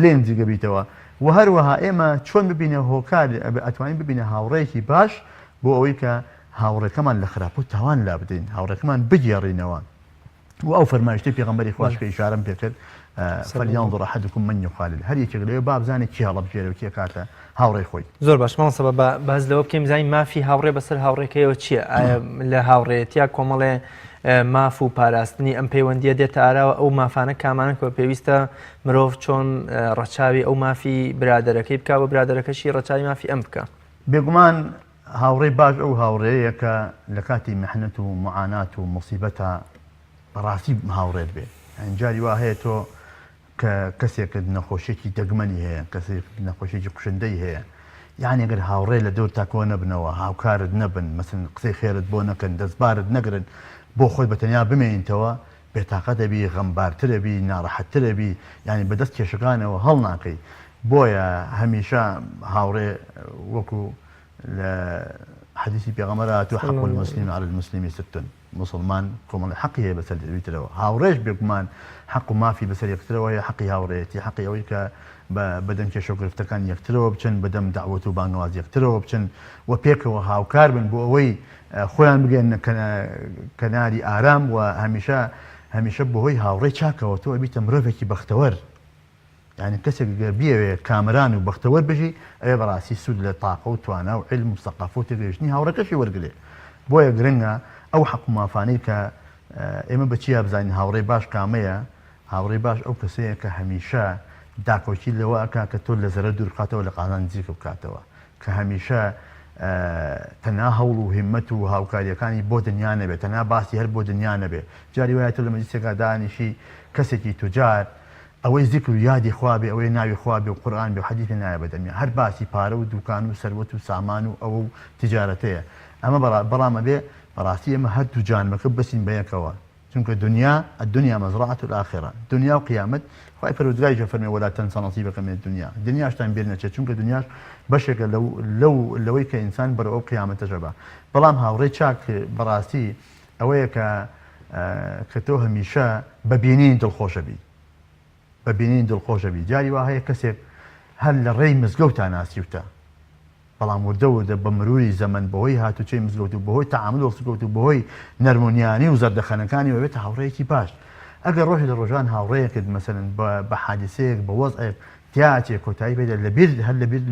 [SPEAKER 2] لێ نزیکە بیتەوە و هەروەها ئێمە چۆن ببینە هۆکار ئەتوانین ببینە هاوڕێیەکی باش بۆ ئەوەی کە هاوڕێکەمان لە خراپ و تاوان لا بدەین هاوڕێکەمان بگێڕینەوە و ئەو فەرمایشتەی پێغەمبەری خوش کە ئیشارەم پێ کرد فلينظر أحدكم من يخالل هەر یەکێک لەوێ با بزانێت کێ هەڵەبژێرە و کێ کاتە هاوڕێی خۆی
[SPEAKER 1] زۆر باش مامۆستا باز لەوە بکەین بزانین مافی هاوڕێ بەسەر هاوڕێکەوە چییە ئایا لە هاوڕێتیا کۆمەڵێ ماف و پاراستنی ئەم پەیوەندیە دێتە ئاراوە ئەو مافانە کامانن کە پێویستە مرۆڤ چۆن ڕەچاوی ئەو مافی برادەرەکەی بکە و برادەرەکەشی ڕەچاوی مافی ئەم بکە
[SPEAKER 2] بێگومان هاوڕێی باش ئەو هاوڕەیە کە لە کاتی میحنەت و معانات و موسیبەتە بەڕاستی هاوڕێت بێ ئەنجاری وا هەیە تۆ کە کەسێک نەخۆشیێکی دەگمەنی هەیە کەسێک نەخۆشیێکی کوشندەی هەیە یعنی ئەگەر هاوڕێ لە دەور تاکۆ نەبنەوە هاوکارت نەبن مەسن قسەی خێرت بۆ نەکەن دەستبارت نەگرن بۆ خۆی بەتەنیا بمێنیتەوە بێتاقە دەبی غەمبارترەبی ناڕەحەتترەبی ینی بەدەست کێشەکانەوە هەڵ ناکەی بۆیە هەمیشە هاوڕێ وەکو لە حەدیثی پێغەمبەر تو حق المسلم على المسلم ست مسلمان کۆمەڵی حەقی هەیە بەسەر دویترەوە هاوڕێش بێگومان حق و مافی بەسەر یەکترەوە هەیە حەقی هاوڕێتی حەقی ئەوەی کە بەدەم کێشە گرفتەکان یەکترەوە بچن بەدەم داوەت و بانگواز یەکترەوە بچن و پێکەوە هاوکار بن بۆ ئەوەی خۆیان بگەن کەناری ئارام و هەمیشە بەهۆی هاوڕێ چاکەوە تۆ ئەبیتە مرۆڤێکی بەختەوەر یعنی کەسێک بیاوێ کامران و بەختەوەر بژی ئەوێ بەڕاستی سوود لە تاقە و توانە و علم و سەقافە و تێگەیشتنی هاوڕێکەشی وەرگێ بۆیە گرنگە ئەو حەق و مافانەی کە ئێمە بەچی بزانین هاوڕێ باش کامەیە هاوڕێ باش ئەو کەسەیە کە هەمیشە داکۆکی لەوە ئەکا کە تۆ لە زەرە دوور بکاتەوە لە قازان نزیک بکاتەوە کە هەمیشە تەنها هەوڵ و هیممەت و هاوکاریەکانی بۆ دنیا نەبێت تەنها باسی هەر بۆ دنیا نەبێت جاری وایە تۆ لە مەجلیسێکا دانیشی کەسێکی توجار ئەوەی زیکر و یادی خوابێ ئەوەی ناوی خوابێ و قورئان بێ و حەدیثی نایە بەدەمیە هەر باسی پارە و دوکان و سەروەت و سامان و ئەوە و تیجارەتەیە ئەمە بەڵام ئەبێ بەڕاستی ئێمە هەردوو جانمەکە بەسین بەیەکەوە چونکە الدنيا مزرعة الآخرة دنيا وقيامت خواهی پەروەردگاری فەرمێ ولا تنسى نصيبك من الدنيا دنیاشتان بیر نەچێت چونکە دنیاش بەشێکە لەوەی کە ئینسان بەرەو ئەو قیامەتەژە بە بەڵام هاوڕێی چاک بەڕاستی ئەوەیە کە تۆ هەمیشە بەبینینی دڵخۆشە بی جاری وا هەیە کەسێک هەر لە ڕێی مزگەوتان ناسیوتە بەڵام وردە بە مروری زەمن بەهۆی هاتوچەی مزگەوت و بەهۆی تەعامل وەسگەوت و بەهۆی نەرمونیانی و زەردەخەنەکانی وێتە هاوڕێیەکی باش ئەگەر ڕۆژی لە ڕۆژان هاوڕێیەکت مەسەلەن بە حادیسەیەک بە وەزعێک تیاچێک کۆتایی پێدا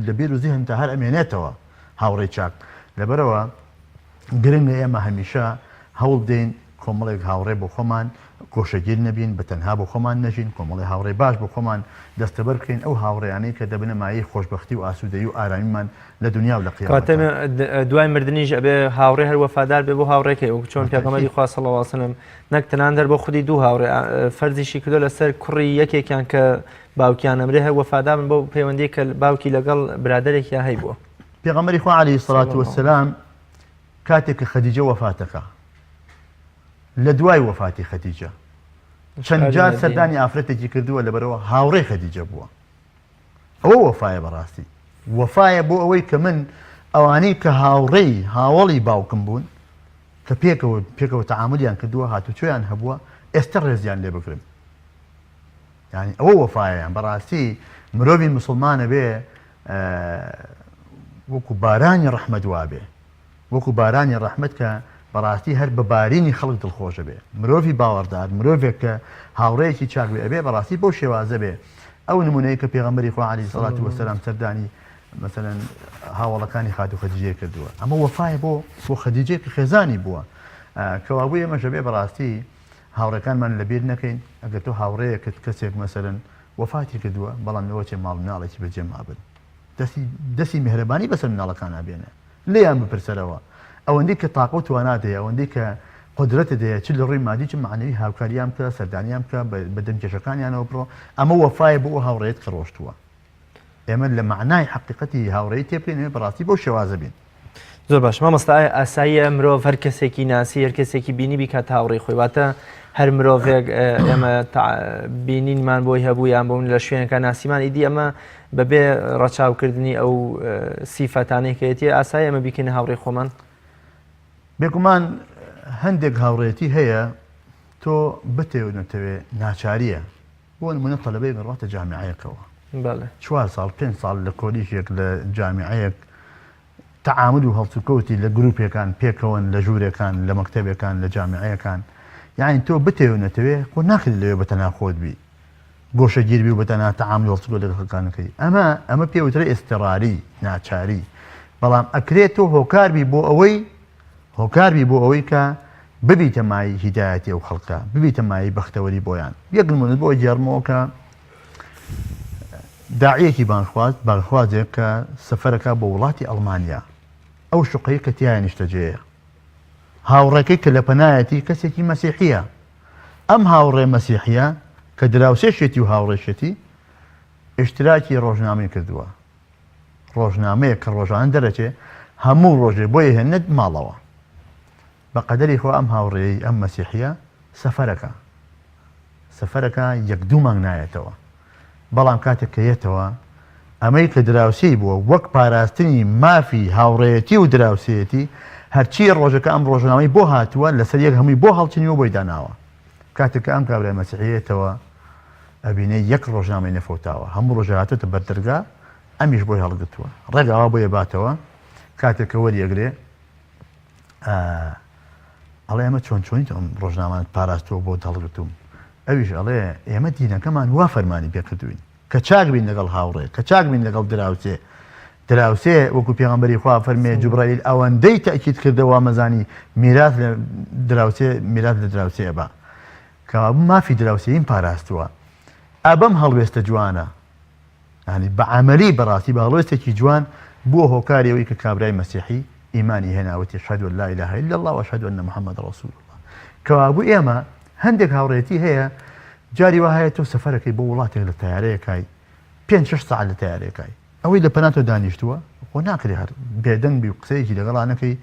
[SPEAKER 2] لەبیر و زیهن تا هەر ئەمێنێتەوە هاوڕێی چاک لەبەرەوە گرنگە ئێمە هەمیشە هەوڵ بدەین کۆمەڵێک هاوڕێ بۆ خۆمان گۆشەگیر نەبین بە تەنها بۆ خۆمان نەژین کۆمەڵی هاوڕێ باش بۆ خۆمان دەستەبەر بکەین ئەو هاوڕێیانەی کە دەبنە مایەی خۆشبەختی و ئاسوودەیی و ئارامیمان لە دنیا و لە قیامەت
[SPEAKER 1] دوای مردنیش ئەبێ هاوڕێ هەر وەفادار بێ بۆ هاوڕێکەی وەکو چۆن پێغەمبەری خوا صلی الله علیه و سلم نەک تەنانەت بۆ خودی دوو هاوڕێ فەرزیشی کردو لەسەر کوڕی یەکێکیان کە باوکیان ئەمرێ هەر وەفادار بن بۆ پەیوەندی کە باوکی لەگەڵ برادەرێکی هەی بووە
[SPEAKER 2] پێغەمبەری خوا عەلەیهی سەڵات وەسەلام کاتێک کە خەدیجە وەفاتەکە لە دوای وەفاتی خەدیجە چەند جار سەردانی ئافرەتێکی کردووە لەبەرەوە هاوڕێی خەدیجە بووە ئەوە وەفایە بەڕاستی وەفایە بۆ ئەوەی کە من ئەوانەی کە هاوڕێی هاوڵی باوکم بوون کە پێکەوە تەعاملیان کردووە هاتوچۆیان هەبووە ئێستا ڕێزیان لێ بکرم یعنی ئەوە وەفایەیان بەڕاستی مرۆڤی موسڵمانە بێ وەکو بارانی ڕەحمەت وابێ وەکو بارانی ڕەحمەت کە بەڕاستی هەر بە بارینی خەڵک دڵخۆشە بێ مرۆڤی باوەڕدار مرۆڤێک کە هاوڕێیەکی چاک بێ ئەبێ بەڕاستی بەو شێوازە بێ ئەو نمونەیە کە پێغەمبەری خوا عەلەیهی سەڵات وەسەلام سەردانی مەسەلەن هاوڵەکانی خات و خەدیجە کردووە ئەمە وەفایە بۆ خەدیجە کە خێزانی بووە کەوابوو ئێمەش ئەبێ بەڕاستی هاوڕێکانمان لەبیر نەکەین ئەگەر تۆ هاوڕێیەکت کەسێک مەسەلەن وەفاتی کردووە بەڵام لەوە چێ ماڵ مناڵێکی بەجێ مابن دەستی میهرەبانی بەسەر مناڵەکان نابێنێ لێیان بپرسەرەوە ئەوەندەی کە تاقە و توانات هەیە ئەوەندەی کە قدرەتت هەیە چ لە ڕووی مادی چ معنەوی هاوکاریان بکە سەردانیان بکە بە دەمکێشەکانیانەوە بڕۆ ئەمە وەفایە بۆ ئەو هاوڕێیەت کە ڕۆشتووە ئێمە لە معنای حقیقەتی هاوڕێی تێبکەین بەڕاستی بۆ شێوازە بین
[SPEAKER 1] زۆر باش مامۆستا ئاساییە مرۆڤ هەر کەسێکی ناسی هەر کەسێکی بینی بیکات هاوڕێی خۆی واتە هەر مرۆڤێک ئێمە بینینمان بۆی هەبوو یان بوون لە شوێنەکە ناسیمان ئیدی ئەمە بەبێ ڕەچاوکردنی ئەو سیفەتانەی کە هەیە ئاساییە ئەمە بیکەینە هاوڕێی خۆمان
[SPEAKER 2] بێگومان هەندێک هاوڕێتی هەیە تۆ بتێونەتەوێ ناچاریە بۆ نمونە تەلەبەیەک ڕاتە جامیعەیەکەوە 4 ساڵ 5 ساڵ لە کۆلیژێک لە جامیعەیەک تەعامل و هەڵسوکەوتی لە گروپێکان پێکەوەن لە ژوورێکان لە مەکتەبێکان لە جامیعەکان یعنی تۆ بتێونەتەوێ خۆ ناکرێت لەوێ بەتەنها خۆت بی گۆشەگیر بی و بەتەنها تەعامل و هەڵسوکەوت لەگەڵ خەڵکانەکەی ئەمە پێوترە ئێستێڕاری ناچاری بەڵام ئەکرێت تۆ هۆکاربی بۆ ئەوەی کە ببیتە مای هیدایەتی ئەو خەڵکە ببیتە مای بەختەوەری بۆیان یەک نمونە بۆ جێڕمەوە کە داعیەکی بانخوازێک کە سەفەرەکە بۆ وڵاتی ئەڵمانیا ئەو شوقەیە کە تیایە نیشتەجێیە هاوڕێکەی کە لە پەنایەتی کەسێکی مەسیحیە ئەم هاوڕێ مەسیحیە کە دراوسێشێتی و هاوڕێشێتی ئشتراکی ڕۆژنامەی کردووە ڕۆژنامەیە کە ڕۆژانە دەرەچێ هەموو ڕۆژێ بۆی هێنێت ماڵەوە بە قەدەری خۆ ئەم هاوڕێی ئەم مەسیحیە سەفەرەکە یەک دوو مانگ نایەتەوە بەڵام کاتێک کە یێتەوە ئەمەی کە دراوسی بووە وەک پاراستنی مافی هاوڕێتی و دراوسێتی هەرچی ڕۆژەکە ئەم ڕۆژنامەی بۆ هاتووە لەسەر یەک هەمووی بۆ هەڵچنیوە بۆی داناوە کاتێک کە ئەم کابرای مەسیحیەتەوە ئەبینێ یەک ڕۆژنامەی نەفۆتاوە هەموو ڕۆژە هاتوتە بەردەرگا ئەمیش بۆی هەڵگرتووە ڕێگاوا بۆیە باتەوە کاتێک کە وەریەگرێ ئەڵێ ئەمە چۆنی ئەم ڕۆژنامانت پاراستووە بۆ هەڵگرتووم ئەویش ئەڵێ ئێمە دینەکەمان وا فەرمانی پێکردوین کە چاک بین لەگەڵ هاوڕێ کە چاک بین لەگەڵ دراوسێ وەکو پێغەمبەری خوا فەرمێ جوبرائیل ئەوەندەی تەئکید کردەوە مەزانی میراث لە دراوسێ بە کە مافی دراوسێین پاراستووە ئەبەم هەڵوێستە جوانە ینی بە عەمەلی بەڕاستی بە هەڵوێستێکی جوان بووە هۆکاریەوەی کە کابرای مەسیحی ئیمانی هێناوەتی ئەشهەدو ئەن لا ئیلاهە ئیلا الله وەشهەدو ئەنە محەممەد ڕەسوول الله کەوابوو ئێمە هەندێک هاوڕێتی هەیە جاری وهەیە تۆ سەفەرەکەی بۆ وڵاتێک لە تەیارەیەکای 5-6 ساعت لە تەیارەکەی ئەوەی لە پەناتۆ دانیشتووە خۆ ناکرێ هەر بێدەنگ بی و قسەیەکی لەگەڵانەکەی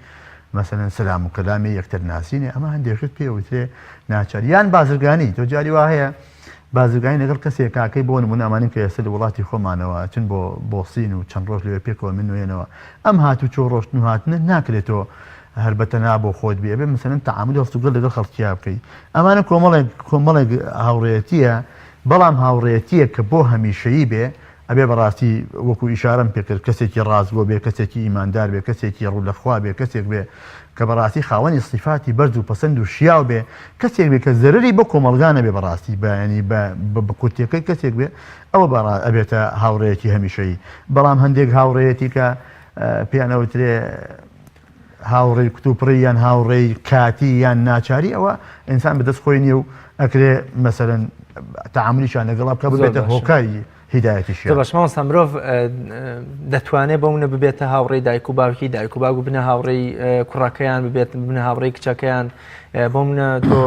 [SPEAKER 2] مەسەلەن سەلام و کەلامی یەکتر ناسینێ ئەمە هەندێکت پێوترێ ناچار یان بازرگانی تۆ جاری وا هەیە بازرگانی لەگەڵ کەسێک کاکەی بۆ نمونە ئەمانین کە ئێستا لە وڵاتی خۆمانەوە چون بۆ سین و چەند ڕۆژ لەوێ پێکەوە من نوێنەوە ئەم هاتوو چۆ ڕۆشتن و هاتنە ناکرێتەوە هەربەتەنا بۆ خۆت بێ مەسەلەن تەعامل هەڵسوگەڵ لەگەڵ خەڵکیا بکەیت ئەمانە کۆمەڵێک هاوڕێتیە بەڵام هاوڕێتیە کە بۆ هەمیشەیی بێ ئەبێ بەڕاستی وەکو ئیشارەم پێکرد کەسێکی ڕازگۆ بێ کەسێکی ئیماندار بێ کەسێکی ڕوو لەخوا بێ کەسێک بێ کە بەڕاستی خاوەنی صفاتی بەرز و پەسەند و شیاو بێ کەسێک بێ کە زەرری بە کۆمەلگانە بێ بەڕاستی بەینی بە کورتەکەی کەسێک بێ ئەوە ئەبێتە هاوڕێتی هەمیشەیی بەڵام هەندێک هاوڕێتی کە پێیانەوترێ هاوڕێی کتوپڕی یان هاوڕێی کاتی یان ناچاری ئەوە ئینسان بەدەست خۆی نییە و ئەکرێ مەسەرەن تەعاملیشان لەگەڵا بکە ببێتە هۆکاری هیدایەتیشی
[SPEAKER 1] باش مامۆستا مرۆڤ دەتوانێت بۆ منە ببێتە هاوڕێی دایک و باوکی دایک و باوک بنە هاوڕێی کوڕەکەیان ببێت بنە هاوڕێی کچەکەیان بۆ منە تۆ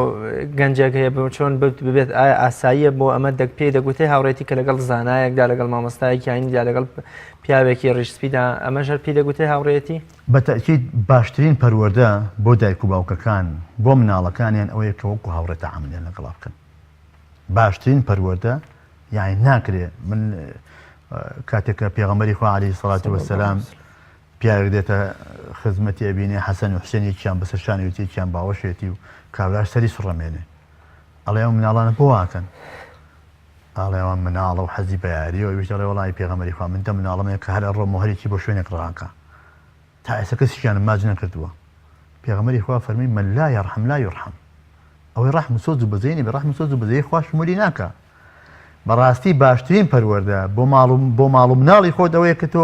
[SPEAKER 1] گەنجێک هەیە چۆن ببێت ئایا ئاساییە بۆ ئەمە پێی دەگوتێ هاوڕێتی کە لەگەڵ زانایەکدا لەگەڵ مامۆستایەکی یانیدا لەگەڵ پیاوێکی ڕیشسپیدا ئەمەژەر پێی دەگوتێ هاوڕێتی
[SPEAKER 2] بەتەکید باشترین پەروەردە بۆ دایک و باوکەکان بۆ مناڵەکانیان ئەوەیە کە وەکو هاوڕێ تەعاملیان لەگەڵا بکەن باشترین پەروەردە یعنی ناکرێ من کاتێککە پێغەمبەری خوا عەلەیهی سەڵات وەسەلام پیاوێک دێتە خزمەتی ئەبینێ حەسەن و حوسێنێکیان بەسەر شانێتێکیان باوەشێتی و کابرای سەری سوڕەمێنێ ئەڵێ ئەو مناڵانە بۆ واکەن ئاڵێ ئەوان مناڵە و حەزی بە یاریەوە ویش دەڵێ وەڵی پێغەمبەری خوا من دە مناڵەمەیە کە هەر ئەڕۆ مۆهەرێکی بۆ شوێنێک ڕاکە تا ئێستا کەسیشیانم ماچ نەکردووە پێغەمبەری خوا فەرمی من لا یەرحەم لا یورحەم ئەوەی ڕەحم و سۆز و بەزەینی بە ڕەحم و سۆز و بەزەیی خوا شمولی ناکە بەڕاستی باشترین پەروەردە بۆ ماڵ و مناڵی خۆت ئەوەیە کە تۆ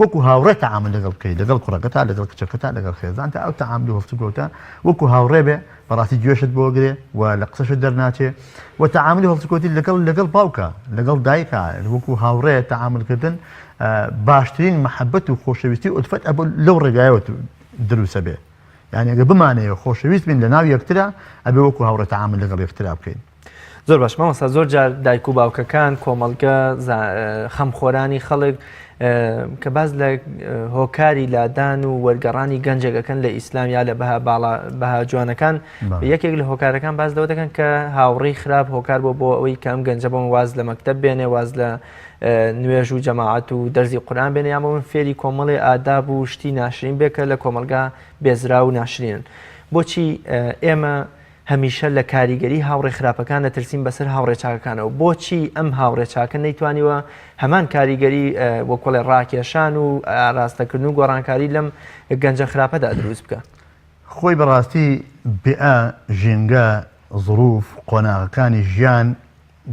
[SPEAKER 2] وەکو هاوڕێ تەعامل لەگەڵ بکەیت لەگەڵ کوڕەکەتا لەگەڵ کچەکەتا لەگەڵ خێزان تا ئەو تەعامل و هەڵسوگەوتە وەکو هاوڕێ بێ بەڕاستی گوێشت بۆ گرێ و لە قسەشت دەرناچێ و تەعاملی هەڵسوگەوتی لەگەڵ باوکە لەگەڵ دایکە وەکو هاوڕێ تەعاملکردن باشترین مەحەبەت و خۆشەویستی ئولفەت ئەبە لەو ڕێگایەوە دروسە بێ یعنی ئەگە بمانەیە خۆشەویست بین لە ناو یەکترا ئەبێ وەکو هاوڕێ تەعامل لەگەڵ یەکترا بکەین
[SPEAKER 1] زۆر باش مامۆستا زۆر جار دایک و باوکەکان کۆمەڵگە خەمخۆرانی خەڵک کە باز لە هۆکاری لادان و وەرگەڕانی گەنجەکەکەن لە ئیسلام یا لە بەها جوانەکان یەکێک لە هۆکارەکان باز لەوە دەکەن کە هاوڕێی خراپ هۆکار بۆ ئەوەی کەم گەنجە بۆن واز لە مەکتەب بێنێ واز لە نوێژ و جەماعەت و دەرزی قورئان بێنێ یان بۆ فێری کۆمەڵی ئاداب و شتی ناشرین بێکە لە کۆمەلگا بێزرا و ناشرینن بۆچی ئێمە هەمیشە لە کاریگەری هاوڕێ خراپەکان دەترسین بەسەر هاوڕێ چاکەکانەوە بۆچی ئەم هاوڕێ چاکە نەیتوانیوە هەمان کاریگەری وەکوڵێ ڕاکێشان و ئاراستەکردن و گۆڕانکاری لەم گەنجە خراپەدا دروست بکە
[SPEAKER 2] خۆی بەڕاستی بێئە ژینگە ظروف قۆناغەکانی ژیان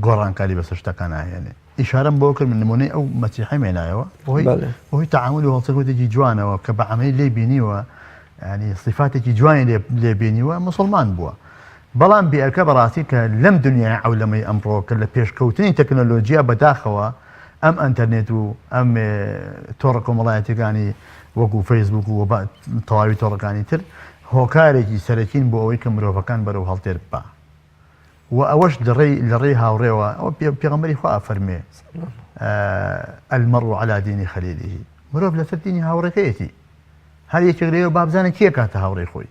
[SPEAKER 2] گۆڕانکاری بەسەر شتەکان ناهێنێ ئیشارەم بۆ کرد من نمونەی ئەو مەسیحی مێنایەوە بۆهۆی تەعامل و هەڵسەکەوتێکی جوانەوە کە بە عەمەلی لێ بینیوە ینی صفاتێکی جوانی لێ بینیوە مسڵمان بووە بەڵام بێئەکە بەڕاستی کە لەم دنیای عەولەمەی ئەمڕۆ کە لە پێشکەوتنی تەکنۆلۆژیا بەداخەوە ئەم ئەنتەرنێت و ئەم تۆڕە کۆمەڵایەتەکانی وەکو فەیسبوک و تەواوی تۆڕەکانی تر هۆکارێکی سەرەکین بۆ ئەوەی کە مرۆڤەکان بەرەو هەڵتێر بپا و ئەوەش لە ڕێی هاوڕێوە ئەوە پێغەمبەری خوا فەرمێ المەرء عەلی دینی خەلیلیه مرۆڤ لەسەر دینی هاوڕێکەیەتی هەر یەکێک لێوە بابزانە کێ کاتە هاوڕێی خۆی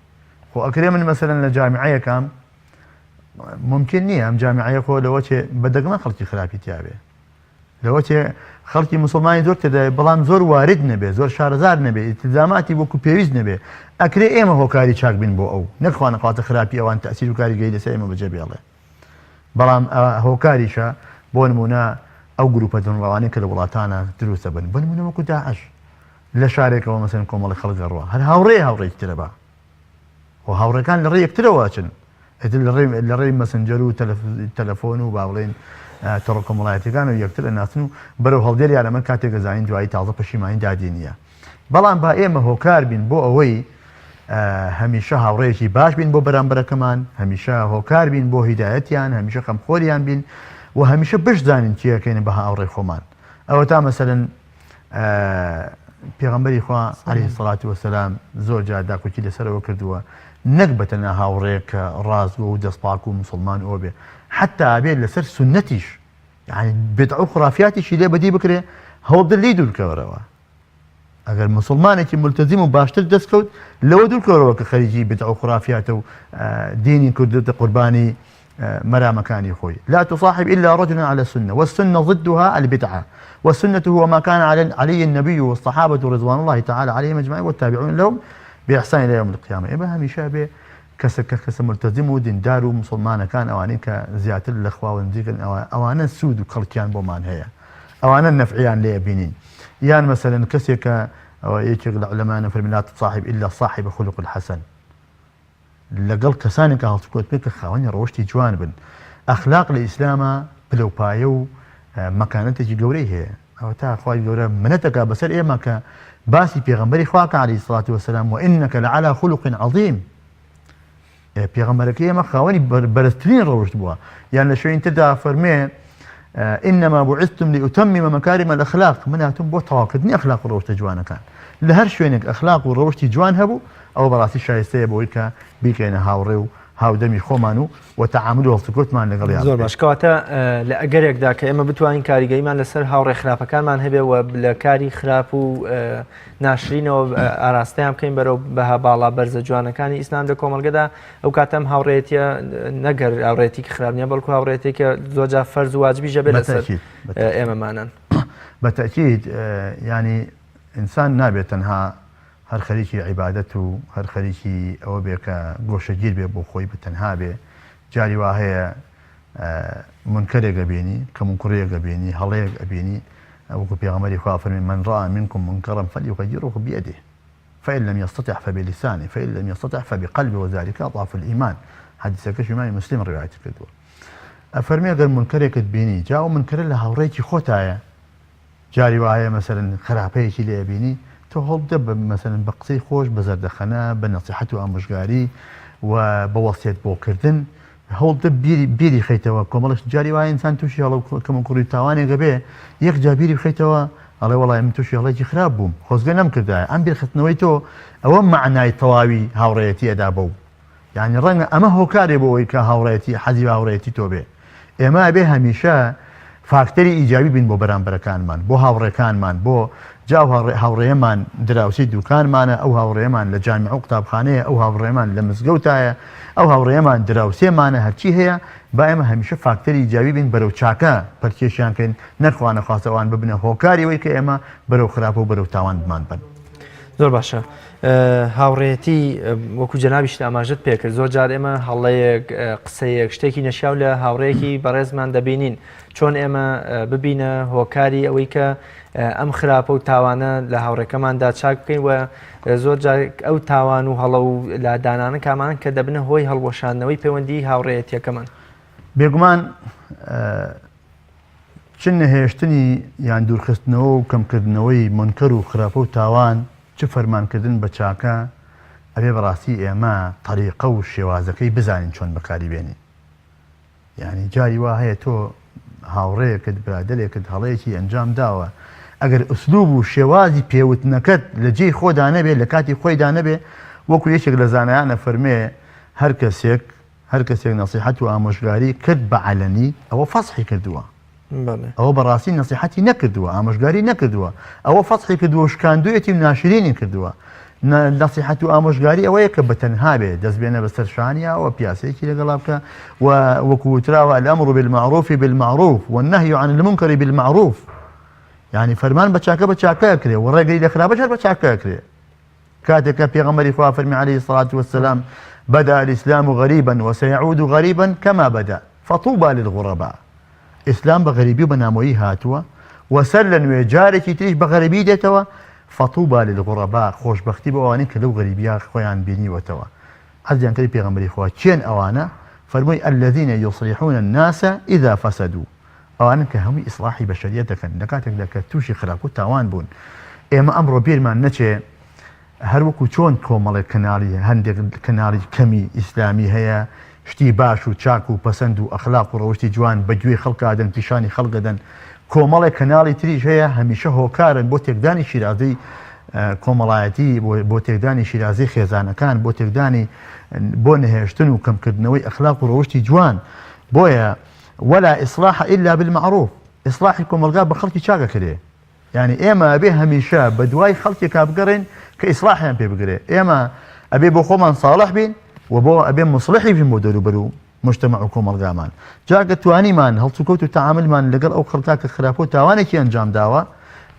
[SPEAKER 2] خۆ ئەکرێ من مەسەلەن لە جامیعەیەکام ممکن نییە ئەم جامیعەیە خۆ لەوە چێ بەدەگمە خەڵکی خراپی تیاابێ لەوە چێ خەڵکی مسلمانی زۆر تێدای بەڵام زۆر وارد نەبێ زۆر شارەزار نەبێ ئیلتزاماتی وەکو پێویست نەبێ ئەکرێ ئێمە هۆکاری چاک بین بۆ ئەو نەخوانە قاتە خراپی ئەوان تەسیر و کاریگەی لەسەر ئێمە بەجێ بێڵێ بەڵام هۆکاریشە بۆ نمونە ئەو گروپە دڵڕەوانەی کە لە وڵاتانە دروستە بن بە نمونە وەکو داعش لە شارێکەوە مەسەن کۆمەڵی خەڵک ڕوا هەر هاوڕێی ترە بە و هاوڕێکان لە ڕێ یەکترەوە چن لە ڕێی مەسنجەر و تەلەفۆن و باڵێن تەڕۆکە وڵایەتەکان و یەکتر ئەناسن و بەرەو هەڵدێر یارەمە کاتێک گەزانین دوایی تازە پەشیمانی دادێنیە بەڵام با ئێمە هۆکار بین بۆ ئەوەی هەمیشە هاوڕێیەکی باش بین بۆ بەرامبەرەکەمان هەمیشە هۆکار بین بۆ هیدایەتیان هەمیشە خەمخۆریان بین و هەمیشە بشزانین چیەکەین بە هاوڕێی خۆمان ئەوە تا مەسەلەن پێغەمبەری خوا عەلەیهی سەڵات وەسەلام زۆر جار داکۆکی لەسەرەوە کردووە نەک بەتەنیا هاوڕێیەک کە ڕاست و دەستپاک و مسلمان ئەوە بێ حتا ئابێت لەسەر سونەتیش یعنی بدع و خرافاتیشی لێ بەدی بکرێ هەوڵدر لی دوورکەوەرەوە ئەگەر مسلمانێکی ملتەزیم و باشتر دەستکەوت لەوە دوورکەوەرەوە کە خەریجی بدع و خرافاتە و دینی کردوتە قوربانی مرامەکانی خۆی لا تصاحب إلا رجلا على السنة والسنة ضدها البدعة والسنة هو ما كان عليه النبي والصحابة رضوان الله تعالى عليهم أجمعين والتابعون لهم بإحسان إلى يوم القيامة إما هەمیشە بێ کەسە ملتەزم و دیندار و مسلمانەکان ئەوانەی کە زیاتر لە خوا و نزیکن ئەوانە سوود و کەڵکیان بۆمان هەیە ئەوانە نەفعیان لێ بینین یان مەسەلەن کەسێک کە ئەوە یەکێک لە عولەمانە فەرمی لا تصاحب إلا صاحب خلق الحسن لەگەڵ کەسانی کە هەڵسوکۆت بێت کە خاوەنی ڕەوشتی جوان بن ئەخلاق لە ئیسلامە پلەپایە و مەکانەتێکی گەورەی هەیە ئەوە تا خوای گەورە منەتەکە بەسەر ئێمە کە باسی پێغەمبەری خواکە عەلەیهی سەڵات وەسەلام وئینەکە لەعەلا خولق عەظیم پێغەمبەرەکەی ئێمە خاوەنی بەرزترین ڕەوشت بووە یان لە شوێنی تردا فەرمێ إنما بعثتم لأتمم مكارم الأخلاق من هاتم بۆ تەواوکردنی ئەخلاق و ڕەوشتە جوانەکان لە هەر شوێنێک ئەخلاق و ڕەوشتی جوان هەبوو ئەوە بەڕاستی شایستەیە بۆی کە بیکەینە هاوڕێ و هاودەمی خۆمان و تەعامل و هەڵسوکۆتمان لەگەڵ یان
[SPEAKER 1] زۆر باش کەواتە لە ئەگەرێکدا کە ئێمە بتوانین کاریگەریمان لەسەر هاوڕێ خراپەکانمان هەبێ و لە کاری خراپ و ناشرینەوە ئاراستەیان بکەین بەرەو بەها باڵا بەرزە جوانەکانی ئیسلام لە کۆمەڵگەدا ئەو کاتەم هاوڕێتیە نەگەر هاوڕێتی کە خراپ نییە بەڵکو هاوڕێتی کە زۆرجار فەرز و واجبیژە بێت لەسەر ئێمەمانن
[SPEAKER 2] بەتەکید ینی ئینسان نابێت تەنها هەر خەریکی عیبادەت و هەر خەریکی ئەوە بێ کە گۆشەگیر بێ بۆ خۆی بەتەنها بێ جاری وا هەیە منکەرێک ئەبینی کە منکوڕەیەک ئەبینی هەڵەیەک ئەبینی وەکو پێغەمبەری خوا فەرمی من رأى منكم منكرا فليغيره بيده فإن لم يستطع فبلسانه فإن لم يستطع فبقلبه وذلك أضعف الإيمان حديثەکەش ئیمامی مسلم ڕیواەتی کردووە ئەفەرمی ئەگەر منکەرێکت بینی جا و منکەرە لە هاوڕێکی خۆتایە جاری وا هەیە مەسەلەن خراپەیەکی لێ ئەبینی تۆ هەڵدە مەسەلەن بە قسەی خۆش بە زەردەخەنە بە نەسیحەت و ئامۆژگاری و بە وەسیەت بۆکردن هەوڵدە بیری خەیتەوە کۆمەڵش جاری وایە ئینسان تووشی هەڵە کە منکوڕی تاوانێکە بێ یەک جا بیری بخەیتەوە ئەڵێ وەڵای من تووشی هەڵەیەکی خراپ بووم خۆزگە نەمکردایە ئەم بیرخستنەوەی تۆ ئەوە معنای تەواوی هاوڕێیەتی ئەدا بەو یعنی ڕەنگە ئەمە هۆکارێ بۆ ئەوەی کە هاوڕێیەتی حەزی هاوڕێیەتی تۆ بێ ئێمە ئەبێ هەمیشە فاکتەری ئیجابی بین بۆ بەرامبەرەکانمان بۆ هاوڕێکانمان بۆ جاو هاوڕێیەمان دراوسی دوکانمانە ئەو هاوڕێیەمان لە جامیع و قوتابخانەیە ئەو هاوڕێیەمان لە مزگەوتایە ئەو هاوڕێیەمان دراوسێمانە هەرچی هەیە با ئێمە هەمیشە فاکتەری ئیجابی بین بەرەو چاکە پەرکێشیان کەین نەخوا نەخواستەوان ببنە هۆکاری ئەوەی کە ئێمە بەرەو خراپە و بەرەو تاوان بمان بن
[SPEAKER 1] زۆر باشە هاوڕێتی وەکو جەنابیشت ئاماژت پێکرد زۆر جار ئێمە هەڵەیەک قسەیەک شتێکی نەشیاو لە هاوڕەیەکی بەڕێزمان دەبینین چۆن ئێمە ببینە هۆکاری ئەوەی کە ئەم خراپە و تاوانە لە هاوڕێکەماندا چاک بکەین و زۆر جار ئەو تاوان و هەڵە و لادانانە کامان کە دەبنە هۆی هەڵوەشاندنەوەی پەیوەندی هاوڕێیەتیەکەمان
[SPEAKER 2] بێگومان چ نەهێشتنی یان دوورخستنەوە و کەمکردنەوەی منکەر و خراپە و تاوان چ فەرمانکردن بە چاکە ئەبێ بەڕاستی ئێمە طریقە و شێوازەکەی بزانین چۆن بەکاری بێنین یعنی جاری وا هەیە تۆ هاوڕێیەکت برادەرێکت هەڵەیەکی ئەنجام داوە ئەگەر ئوسلوب و شێوازی پێوتنەکەت لە جێی خۆدا نەبێ لە کاتی خۆیدا نەبێ وەکو یەکێک لە زانایانە فەرمێ هەر کەسێک نەسیحەت و ئامۆژگاری کرد بە عەلەنی ئەوە فەسحی کردووە ئەوە بەڕاستی نەسیحەتی نەکردووە، ئامۆژگاری نەکردووە، ئەوە فەسحی کردووە شکاندوویەتی ناشرینی کردووە. نەسیحەت و ئامۆژگاری ئەوەیە کە بەتەنها بێ دەست بێنە بەسەر شانیەوە پیاسەیەکی لەگەڵا بکە و وەکو وتراوە الأمر بالمعروف بالمعروف والنهي عن المنكر بالمعروف، يعني فەرمان بە چاکە بە چاکە ئەکرێ و ڕێگەی لە خراپە بە چاکە ئەکرێ. کاتێککە پێغەمبەری خوا فەرمی عليه الصلاة والسلام بدأ الإسلام غريبا وسيعود غريبا كما بدأ فطوبى للغرباء. ئیسلام بە غەریبی و بە نامۆیی هاتووە وسەر لە نوێ جارێکی تریش بە غەریبی دێتەوە فطوبى للغرباء، خۆشبەختی بۆ ئەوانەی کە لەو غەریبیە خۆیان بینیوەتەوە. حەزیان کردی پێغەمبەری خوا چێن ئەوانە؟ فەرمووی الذين يصلحون الناس إذا فسدوا، ئەوانن کە هەمووی ئیسلاحی بەشەریەت دەکەن لە کاتێکدا کە تووشی خراپ و تاوان بوون. ئێمە ئەمڕۆ بیرمان نەچێ هەروەکو چۆن کۆمەڵێک کەناڵی هەندێک کەناڵی کەمی ئیسلامی هەیە، شتی باش و چاک و پەسەند و ئەخلاق و ڕەوشی جوان بەگوێی خەڵکادەن پیشانی خەڵکدەن. کۆمەڵێک کەناڵی تریش هەیە هەمیشە هۆکارن بۆ تێکدانی شیرازەی کۆمەڵایەتی، بۆ تێکدانی شیرازەی خێزانەکان، بۆ تێکدانی بۆ نەهێشتن و کەمکردنەوەی ئەخلاق و ڕەوشی جوان. بۆیە ولا إصلاح إلا بالمعروف، إصلاحی کۆمەلگا بە خەڵکی چاکە کرێ. يعني ئێمە ئەبێ هەمیشە بە دوای خەڵکێکا بگەڕێن کە ئیسلاحیان پێ بگرێ. ئێمە ئەبێ بۆ خۆمان ساڵح بین و بۆ ئەبێ مصلحی بین بۆ دەوروبەر و مجتمع و کۆمەلگامان. جاکە توانیمان هەڵسوکەوت و تعاملمان لەگەڵ ئەو خەڵکا کە خراپە و تاوانێکی ئەنجام داوە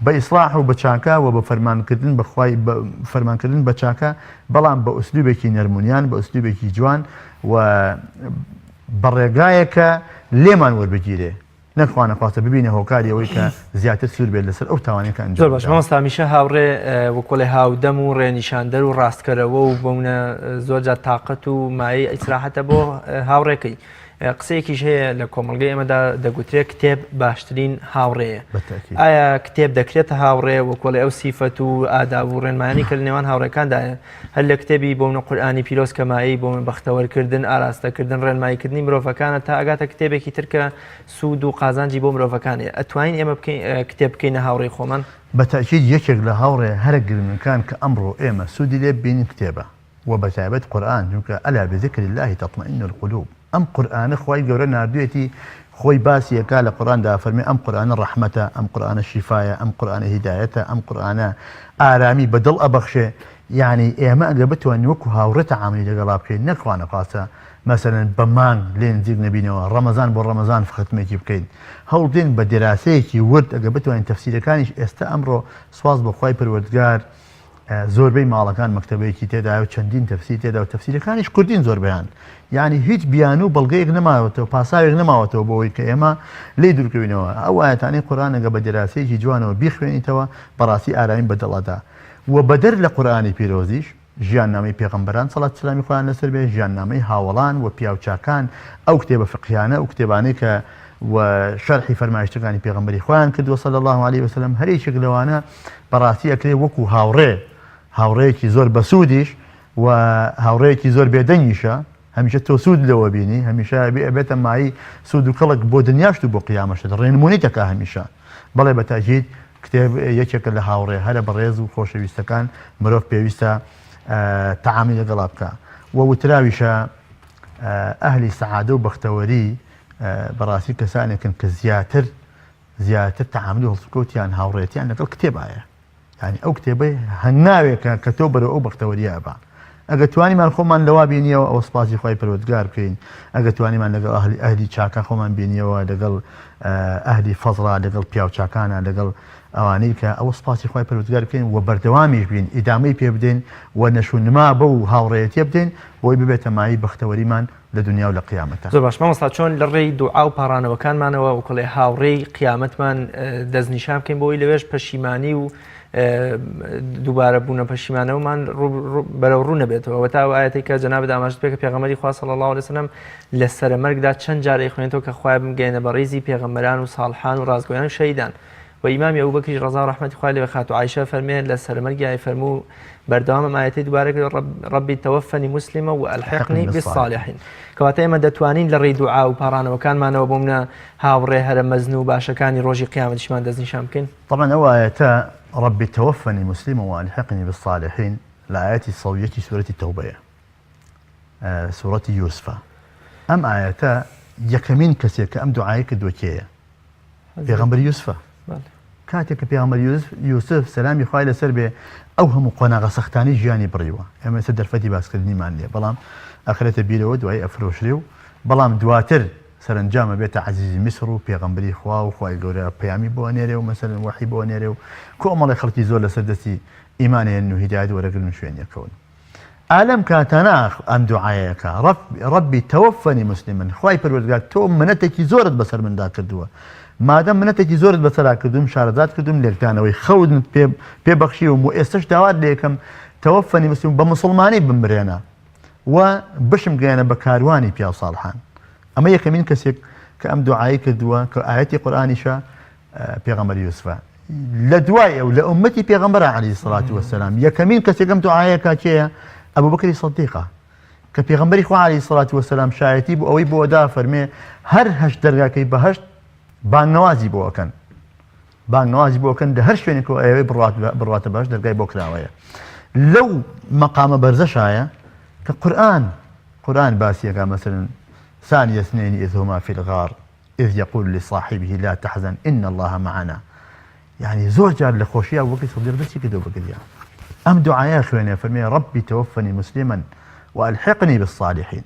[SPEAKER 2] بە ئیسلاح و بە چاکە و بە فەرمانکردن بەخوای فەرمانکردن بە چاکە، بەڵام بە ئوسلوبێکی نەرمونیان، بە ئوسلوبێکی جوان و بە ڕێگایەکە لێمان وەربگیرێ. نەخوا نەخواستە ببینە هۆکاری ئەوەی کە زیاتر سوور بێت لەسەر ئەو تاوانەکە ئەنجام.
[SPEAKER 1] زۆر باش مامۆستا هەمیشە هاوڕێ وەکۆڵێ هاودەم و ڕێنیشاندەر و ڕاستکەرەوە و بەونە زۆرجار تااقەت و مایەی ئیسراحەتە بۆ هاوڕێکەی. قسەیەکیش هەیە لە کۆمەڵگەی ئێمەدا دەگوترێت کتێب باشترین هاوڕێیە. ئایا کتێب دەکرێتە هاوڕێ وەکۆڵێ ئەو سیفەت و ئاداب و ڕێنمایانی کە لە نێوان هاوڕێکاندایە هەر لە کتێبی بۆمە قورئانی پیرۆز کەمایی بۆمە بەختەوەرکردن، ئاراستەکردن، ڕێنماییکردنی مرۆڤەکانە تا ئەگاتە کتێبێکی ترکە سوود و قازانجی بۆ مرۆڤەکانێ. ئەتوانین ئێمە کتێب بکەینە هاوڕێی خۆمان؟
[SPEAKER 2] بەتاکید یەکێک لە هاوڕێ هەرە گرنگەکان کە ئەمڕۆ ئێمە سوودی لێ بینین کتێبە و بەتایبەت قورئان، چونکە ئەلا بذکر الله تطمئن القلوب. ئەم قورئانە خوای گەورە ناردوێتی خۆی باسی یەکا لە قورئاندا فەرمێ ئەم قورئانە ڕەحمەتە، ئەم قورئانە شیفایە، ئەم قورئانە هیدایەتە، ئەم قورئانە ئارامی بەدڵ ئەبەخشێ. یعنی ئێمە ئەگە بتوانین وەکو هاوڕێ تەعاملی لەگەڵا بکەین، نەخوا نەخواستە مەسەلەن بە مانگ لێ نزیک نەبینەوە، ڕەمەزان بۆ ڕەمەزان ختمێکی بکەین. هەوڵ بدەین بە دێراسەیەکی ورد ئەگە بتوانین تەفسیرەکانیش ئێستا ئەمڕۆ سواز بە خوای پەروەردگار زۆربەی ماڵەکان مەکتەبەیەکی تێدا و چەندین تەفسیر تێدا و تەفسیرەکانیش کوردین زۆربیان. یعنی هیچ بیان و بەڵگەیەک نەماوەتەوە، پاساوێک نەماوەتەوە بۆەوەی کە ئێمە لێ دوورکەوینەوە. ئەو ئاەتانەی قورئان ئەگە بە دێراسەیەکی جوانەوە بیخوێنیتەوە بەڕاستی ئارامی بەدڵەدا. و بەدەر لە قورئانی پیرۆزیش ژیاننامەی پێغەمبەران سەڵات سلامی خۆیان لەسەر بێ، ژیاننامەی هاوڵان و پیاوچاکان، ئەو کتێبە فقیانە و کتێبانەی کە و شەرحی فەرمایشتەکانی پێغەمبەری خۆیان کردووە صلی الله علیه وسلم، هەرێکێک لەوانە بەڕاستی ئەکرێ وەکو هاوڕێ، هاوڕەیەکی زۆر بەسوودیش و هاوڕەیەکی زۆر بێدەنگیشە. هەمیشە تۆ سوود لەوە بینی، هەمیشە ئەبێتە مایی سوود و کەڵک بۆ دنیاشت و بۆ قیامەشت ڕێنمونیتەکە هەمیشە. بەڵێ بەتاکید کتێب یەکێکە لە هاوڕێ هەرە بەڕێز و خۆشەویستەکان مرۆڤ پێویستە تەعامی لەگەڵا بکە. و وتراویشە ئەهلی سەعادە و بەختەوەری بەڕاستی کەسانێکن کە زیاتر تەعامل و هەڵسوکەوتیان هاوڕێتیان لەگەڵ کتێبایە. يعني ئەو کتێبەی هەنگاوێکە کە تۆ بەرەو ئەو بەختەوەریە بە. ئەگە توانیمان خۆمان لەوا بینیەوە ئەوە سپاسی خوای پەروەردگار بکەین. ئەگە توانیمان لەگەڵ ئەهلی چاکە خۆمان بینیەوە، لەگەڵ ئەهلی فەزڵا، لەگەڵ پیاوچاکانە، لەگەڵ ئەوانەی کە ئەوە سپاسی خوای پەروەردگار بکەین و بەردەوامیش بین، ئیدامەی پێ بدەین و نەشونما بە و هاوڕێیەتیە بدەین بۆی ببێتە مایی بەختەوەریمان لە دنیا و لە قیامەتە.
[SPEAKER 1] زۆر باش مامۆستا چۆن لە ڕێی دوعا و پاڕانەوەکانمانەوە وەکڵێ هاوڕێی قیامەتمان دەستنیشان بکەین بۆی لەوێش پەشیمانی و دووبارە بوونە پەشیمانەوەمان بەرەو ڕوو نەبێتەوە. تا ئاەتی کە جەنابەت ئاماژت پێکە پێغەمبەری خوا صلی الله علیه وسلم لە سەرمەرگدا چەند جارێک خوێنێتەوە کە خوای بمگەێنە بە ڕێزی پێغەمبەران و ساڵحان و ڕازگۆیان و شەهیدان. و ئیمامی ئەبوبەکریش ڕەزا و ڕەحمەتی خوای لێ بخات و عایشە فەرمێن لە سەرمەرگی فەرموو بەردەوام ئاەتی دووبارە ڕەبی تەوەفەنی موسلیمە و ئەلحقنی بالصالحین. کەواتە ئێمە دەتوانین لە ڕێی دوعا و پاڕانەوەکانمانەوە بۆمنە هاوڕێ هەرە مەزن و باشەکانی ڕۆژی قیامەتیشمان دەستنیشان بکەین.
[SPEAKER 2] طبعا ئەو ئاەتە ربي توفني مسلما والحقني بالصالحين لآيات الصوية سورة التوبة سورة يوسف. أم آياتا يكمين كسيك أم دعائك دوكية پێغەمبەر یوسفە کاتێک کە پێغەمبەر یوسف سەلامی خوای لەسەر بێ ئەو هەموو قۆناغە سەختانی ژیانی بڕیوە ئێمە سەر دەرفەتی باسکردنیمان لێ بەڵام ئەخرێتە بیرەوە دوای ئەفرۆشرێ و بەڵام دواتر سەرنجامە بێتە عەزیزی میسر و پێغەمبەری خوا و خوای گەورە پەیامی بۆ نێرێ و مەسەلەن وەحی بۆ نێرێ و کۆمەڵی خەڵکی زۆر لەسەر دەستی ئیمانیان و هیدایەت وەرەگرن و شوێنیەکەون ئالەم کاتانە ئەم دوعایەکە ڕەبی تەوەفەنی موسلیمن خوای پەروەردگار تۆ منەتێکی زۆرت بەسەر مندا کردووە مادەم منەتێکی زۆرت بەسەرا کردوم شارەزات کردوم لێکدانەوەی خەوت پێبەخشیوم و ئێستش داوات لێ یەکەم تەوەفەنی مسلم بە مسلمانی بمرێنە و بشم گەیەنە بە کاروانی پیا ساڵحان ئەمە یەکەمین کەسێک کە ئەم دوعایی کردووە کە ئاەتی قورئانیشە پێغەمبەر یوسفە لە دوای ئەو لە ئومەتی پێغەمبەر عەلەیهی سەڵات وەسەلام یەکەمین کەسێک ئەم دوعایەکە کێیە ئەبوبەکری سەدیقە کە پێغەمبەری خوا عەلەیهی سەڵات وەسەلام شایەتی بوو ئەوەی بۆ دا فەرمێ هەر هەشت دەرگاکەی بەهەشت بانگنەوازی بۆکەن لە هەر شوێنێکەوە ئەوەی بڕاتە باش دەرگای بۆ کراوەیە لەو مەقامە بەرزەشایە کە قورئان باسیەکە مەسەلەن ثاني اثنين إذ هما في الغار إذ يقول لصاحبه لا تحزن إن الله معنا يعني زۆر جار لە خۆشییا وەکی سەدیق دەستی کردەوە بەگریا ئەم دوعایە خوێنێ فەرمێ ربي توفني مسلما وألحقني بالصالحين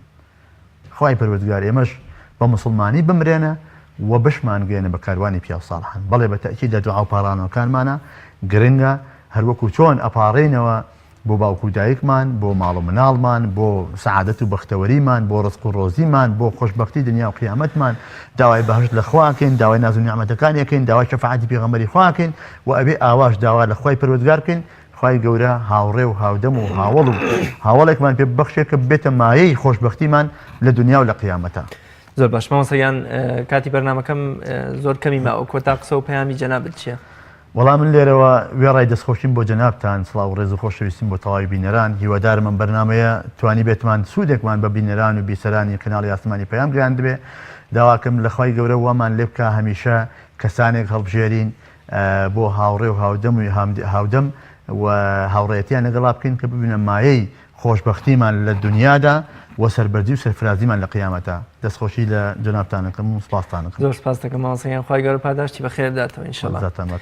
[SPEAKER 2] خوای پەروەردگار ئێمەش بە مسلمانی بمرێنە و بشمان گەێنە بە کاروانی پیا ساڵحان بەڵێ بە تەئکید لە دوعا و پاڕانەوەکانمانە گرنگە هەروەکو چۆن ئەپاڕێنەوە بۆ باوکو و دایکمان بۆ ماڵ و مناڵمان بۆ سەعادەت و بەختەوەریمان بۆ ڕزق و ڕۆزیمان بۆ خۆشبەختی دنیا و قیامەتمان داوای بەهشت لە خواکەین داوای ناز و نیعمەتەکانیەکەین داوای شەفاعەتی پێغەمبەری خواکەین و ئەبێ ئاواش داوا لە خوای پەروەردگارکەین خوای گەورە هاوڕێ و هاودەم و هاوڵێکمان پێ ببەخشێ کە بێتە مایەی خۆشبەختیمان لە دنیا و لە قیامەتە
[SPEAKER 1] زۆر باش مامۆستایان کاتی بەرنامەکەم زۆر کەمی ماوە کۆتا قسە و پەیامی جەنابەت چییە؟
[SPEAKER 2] وەڵام من لێرەوە وێڕای دەستخۆشیم بۆ جەنابتان سڵاو و ڕێز و خۆشەویستیم بۆ تەواوی بینەران هیوادارم ئەم بەرنامەیە توانی بێتمان سوودێکمان بە بینەران و بیسەرانی کەناڵی ئاسمانی پەیام گەیان دەبێ داواکەم لە خوای گەورە وەمان لێ بکە هەمیشە کەسانێک هەڵبژێرین بۆ هاوڕێ و هاودەم و هاوڕێتیان لەگەڵا بکەین کە ببینە مایەی خۆشبەختیمان لە دنیادا و سەربەرزی و سەرفرازیمان لە قیامەتە دەستخۆشی لە جەنابتانەکەم و سوپاستانەکەم
[SPEAKER 1] زۆر سپاس دەکەم مامۆستایان خوای گەورە پاداشتی بەخێر بداتەوە ئینشەڵڵا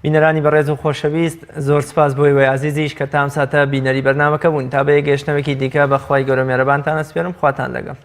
[SPEAKER 1] بینەرانی بەڕێز و خۆشەویست زۆر سپاس بۆی وەی عەزیزیش کە تام ساتە بینەری بەرنامەکە بوون تا بە یەک گەشتنەوەکی دیکە بە خوای گەورە مێرەبانتان ئەسپێرم خواتان لەگەڵ